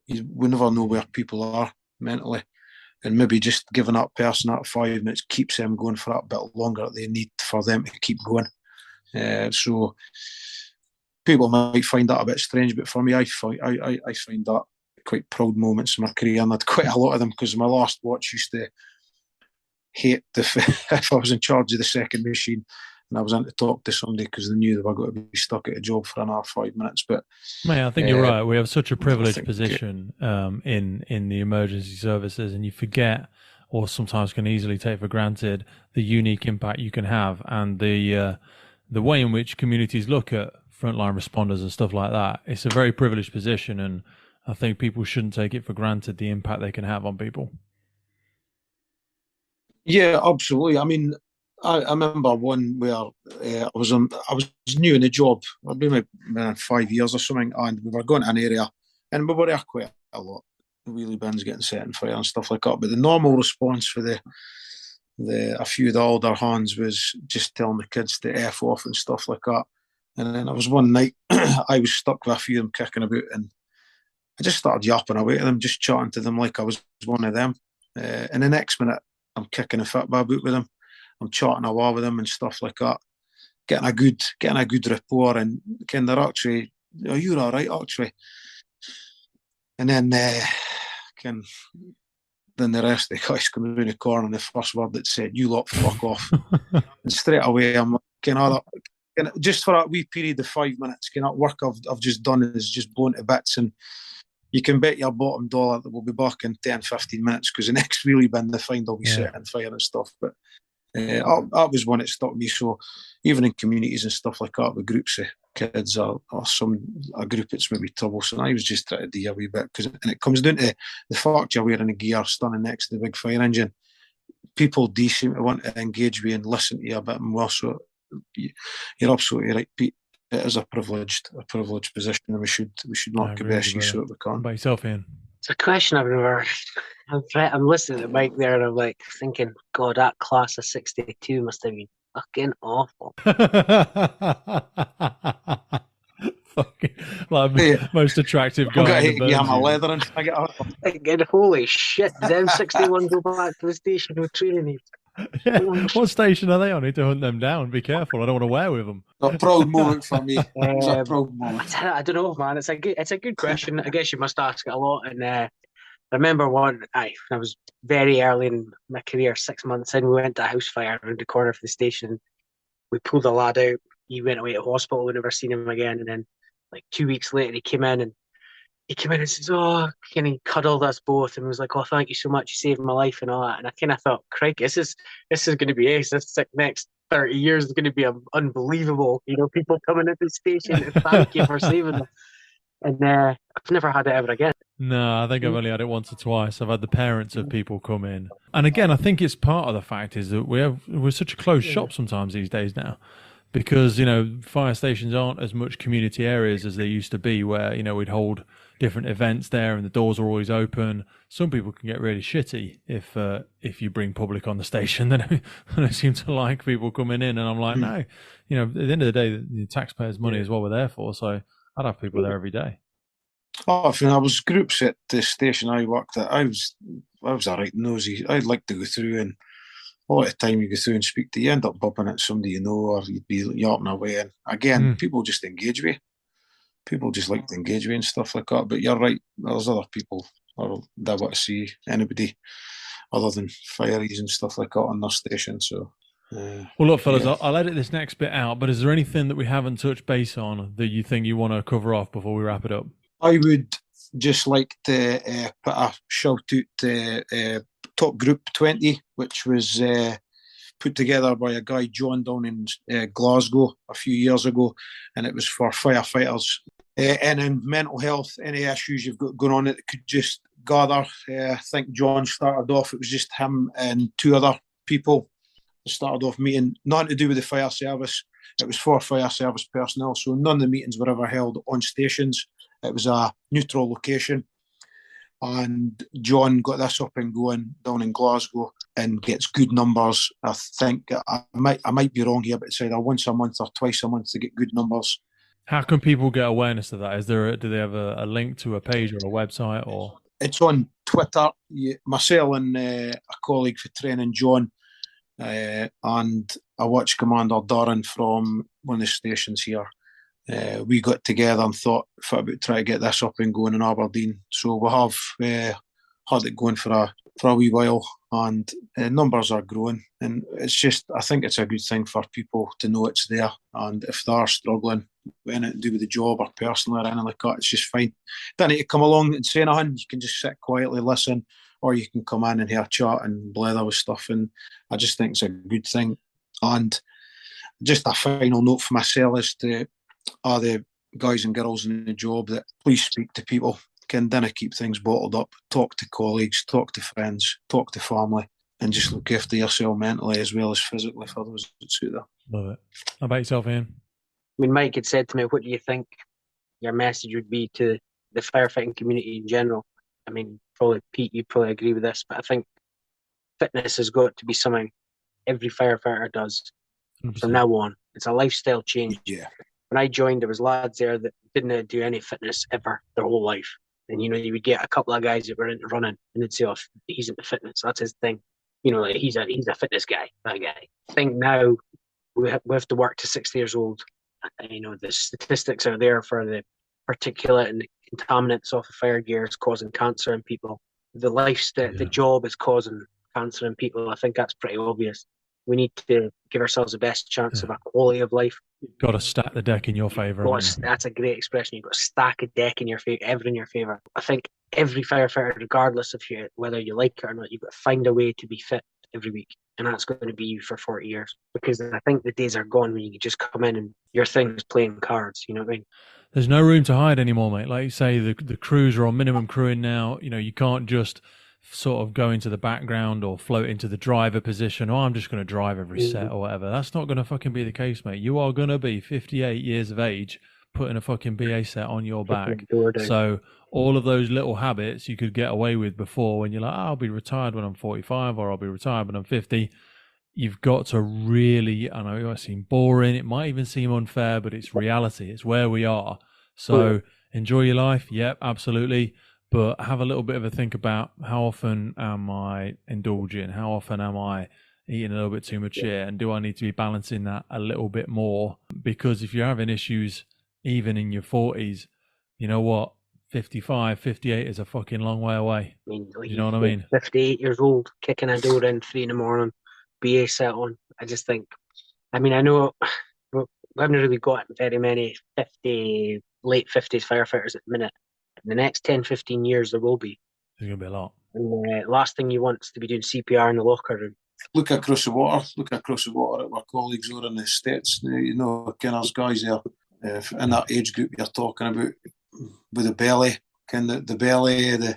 we never know where people are mentally. And maybe just giving that person that 5 minutes keeps them going for that bit longer that they need for them to keep going. So people might find that a bit strange, but for me, I find that quite proud moments in my career, and I had quite a lot of them, because my last watch used to hate if I was in charge of the second machine and I was in to talk to somebody because they knew they were going to be stuck at a job for another 5 minutes. But mate, I think you're right. We have such a privileged position in the emergency services, and you forget, or sometimes can easily take for granted, the unique impact you can have, and the way in which communities look at frontline responders and stuff like that. It's a very privileged position, and I think people shouldn't take it for granted, the impact they can have on people. Yeah, absolutely. I mean, I remember one where I was new in the job. I'd been maybe 5 years or something, and we were going to an area, and we were there quite a lot. The wheelie bins getting set on fire and stuff like that. But the normal response for a few of the older hands was just telling the kids to F off and stuff like that. And then there was one night I was stuck with a few of them kicking about, and I just started yapping away to them, just chatting to them like I was one of them. And the next minute, I'm kicking a football boot with them. I'm chatting away with them and stuff like that, getting a good rapport, and they're actually, you're all right actually. And then then the rest of the guys come around the corner, and the first word that said, "You lot fuck off." And straight away I'm like, just for that wee period of 5 minutes, that work I've just done is just blown to bits, and you can bet your bottom dollar that we'll be back in 10-15 minutes, because the next wheelie bin they find will be set on fire and stuff. But that was one that stuck me. So even in communities and stuff like that, with groups of kids or a group that's maybe troublesome, I was just trying to do a wee bit, and it comes down to the fact you're wearing a gear standing next to the big fire engine. People do seem to want to engage with and listen to you a bit more. So you're absolutely right, Pete. It is a privileged position, and we should make the best use of it we can. By yourself, Ian. It's a question I've never. I'm listening to Mike there, and I'm like thinking, God, that class of '62 must have been fucking awful. Fucking like most attractive guy. Yeah, my leather and I get up. Again, holy shit! Did M61 go back to the station with training needs? Yeah. What station are they on? I need to hunt them down. Be careful. I don't want to wear with them. A proud moment for me. It's a proud moment. I don't know, man. It's a good question. I guess you must ask it a lot. And I remember when I was very early in my career, 6 months in, we went to a house fire around the corner for the station. We pulled a lad out. He went away to hospital. We never seen him again. And then, like 2 weeks later, he came in and says, "Oh," and he cuddled us both and was like, "Oh, thank you so much. You saved my life," and all that. And I kind of thought, "Crikey, this is going to be ace. This next 30 years is going to be unbelievable. People coming into the station to thank you for saving them." And I've never had it ever again. No, I think I've only had it once or twice. I've had the parents of people come in. And again, I think it's part of the fact is that we're such a closed shop sometimes these days now. Because, fire stations aren't as much community areas as they used to be where, we'd hold different events there and the doors are always open. Some people can get really shitty if you bring public on the station. They don't seem to like people coming in. And I'm like, no, at the end of the day, the taxpayers' money is what we're there for. So I'd have people there every day. Oh, when I was groups at the station I worked at, I was a right nosy. I'd like to go through, and a lot of the time you go through and speak to, you end up bumping into somebody or you'd be yapping away. And again, people just engage with you. People just like to engage with you and stuff like that. But you're right, there's other people that want to see anybody other than fireys and stuff like that on their station. So. Well, look, fellas, I'll edit this next bit out, but is there anything that we haven't touched base on that you think you want to cover off before we wrap it up? I would just like to put a shout out to Top Group 20, which was put together by a guy, John, down in Glasgow a few years ago, and it was for firefighters. And in mental health, any issues you've got going on that could just gather. I think John started off, it was just him and two other people. Started off meeting, nothing to do with the fire service. It was for fire service personnel, so none of the meetings were ever held on stations. It was a neutral location, and John got this up and going down in Glasgow and gets good numbers. I think I might be wrong here, but it's either once a month or twice a month to get good numbers. How can people get awareness of that? Do they have a link to a page or a website, or? It's on Twitter. Myself and a colleague for training, John, and a watch commander, Darren, from one of the stations here. We got together and thought about trying to get this up and going in Aberdeen. So we have had it going for a wee while, and numbers are growing. And it's just, I think it's a good thing for people to know it's there. And if they are struggling with anything to do with the job or personally or anything like that, it's just fine. Don't need to come along and say nothing. You can just sit quietly, listen, or you can come in and hear chat and blather with stuff. And I just think it's a good thing. And just a final note for myself is to all the guys and girls in the job that please speak to people. Don't keep things bottled up. Talk to colleagues, talk to friends, talk to family, and just look after yourself mentally as well as physically for those that suit them. Love it. How about yourself, Ian? I mean, Mike had said to me, what do you think your message would be to the firefighting community in general? I mean, probably Pete, you probably agree with this, but I think fitness has got to be something every firefighter does 100%. From now on. It's a lifestyle change. Yeah. When I joined, there was lads there that didn't do any fitness ever their whole life. And, you would get a couple of guys that were into running and they'd say, "Oh, he's into fitness. That's his thing." Like he's a fitness guy, that guy. I think now we have to work to 60 years old. The statistics are there for the particulate and the contaminants off the fire gear is causing cancer in people. The lifestyle, the job is causing cancer in people. I think that's pretty obvious. We need to give ourselves the best chance of a quality of life. You've got to stack the deck in your favour. That's a great expression. You've got to stack a deck in your favour, ever in your favour. I think every firefighter, regardless of whether you like it or not, you've got to find a way to be fit every week. And that's going to be you for 40 years. Because I think the days are gone when you can just come in and your thing is playing cards. You know what I mean? There's no room to hide anymore, mate. Like you say, the crews are on minimum crewing now. You can't just sort of go into the background or float into the driver position. I'm just going to drive every set or whatever. That's not going to fucking be the case, mate. You are going to be 58 years of age putting a fucking BA set on your back. So all of those little habits you could get away with before when you're like, I'll be retired when I'm 45 or I'll be retired when I'm 50. You've got to really, I know it might seem boring, it might even seem unfair, but it's reality. It's where we are. So enjoy your life. Yep, absolutely. But have a little bit of a think about how often am I indulging? How often am I eating a little bit too much here? And do I need to be balancing that a little bit more? Because if you're having issues even in your 40s, you know what? 55, 58 is a fucking long way away. I mean, You know what I mean? 58 years old, kicking a door in 3 a.m, BA set on. I just think, I mean, I know we haven't really got very many late 50s firefighters at the minute. In the next 10, 15 years, there will be. There's going to be a lot. And the last thing you want is to be doing CPR in the locker room. Look across the water at my colleagues over in the States. You know, there's guys there in that age group you're talking about with the belly, the belly, the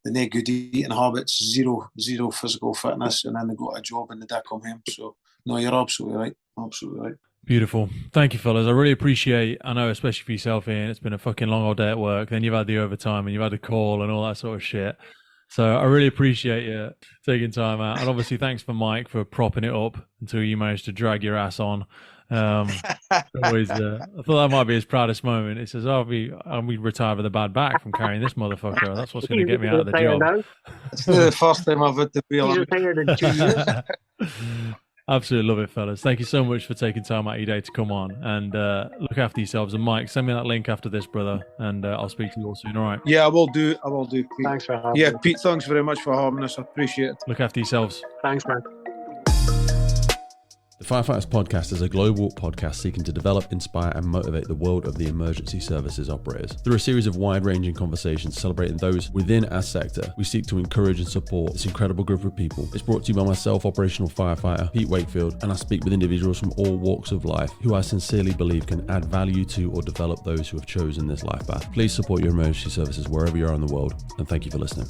no good eating habits, zero physical fitness, and then they got a job and they come home. So, no, you're absolutely right. Absolutely right. Beautiful. Thank you, fellas. I really appreciate, I know, especially for yourself, Ian, it's been a fucking long old day at work. Then you've had the overtime and you've had the call and all that sort of shit. So I really appreciate you taking time out. And obviously thanks for Mike for propping it up until you managed to drag your ass on. Always, I thought that might be his proudest moment. He says, I'll be retired with a bad back from carrying this motherfucker. That's what's going to get me out of the job. It's the first time I've had to be He's retired in 2 years. Absolutely love it, fellas. Thank you so much for taking time out of your day to come on and look after yourselves. And Mike, send me that link after this, brother, and I'll speak to you all soon. All right. Yeah, I will do, Pete. Thanks for having me. Pete, thanks very much for having us. I appreciate it. Look after yourselves. Thanks, man. The Firefighters Podcast is a global podcast seeking to develop, inspire, and motivate the world of the emergency services operators. Through a series of wide-ranging conversations celebrating those within our sector, we seek to encourage and support this incredible group of people. It's brought to you by myself, operational firefighter Pete Wakefield, and I speak with individuals from all walks of life who I sincerely believe can add value to or develop those who have chosen this life path. Please support your emergency services wherever you are in the world, and thank you for listening.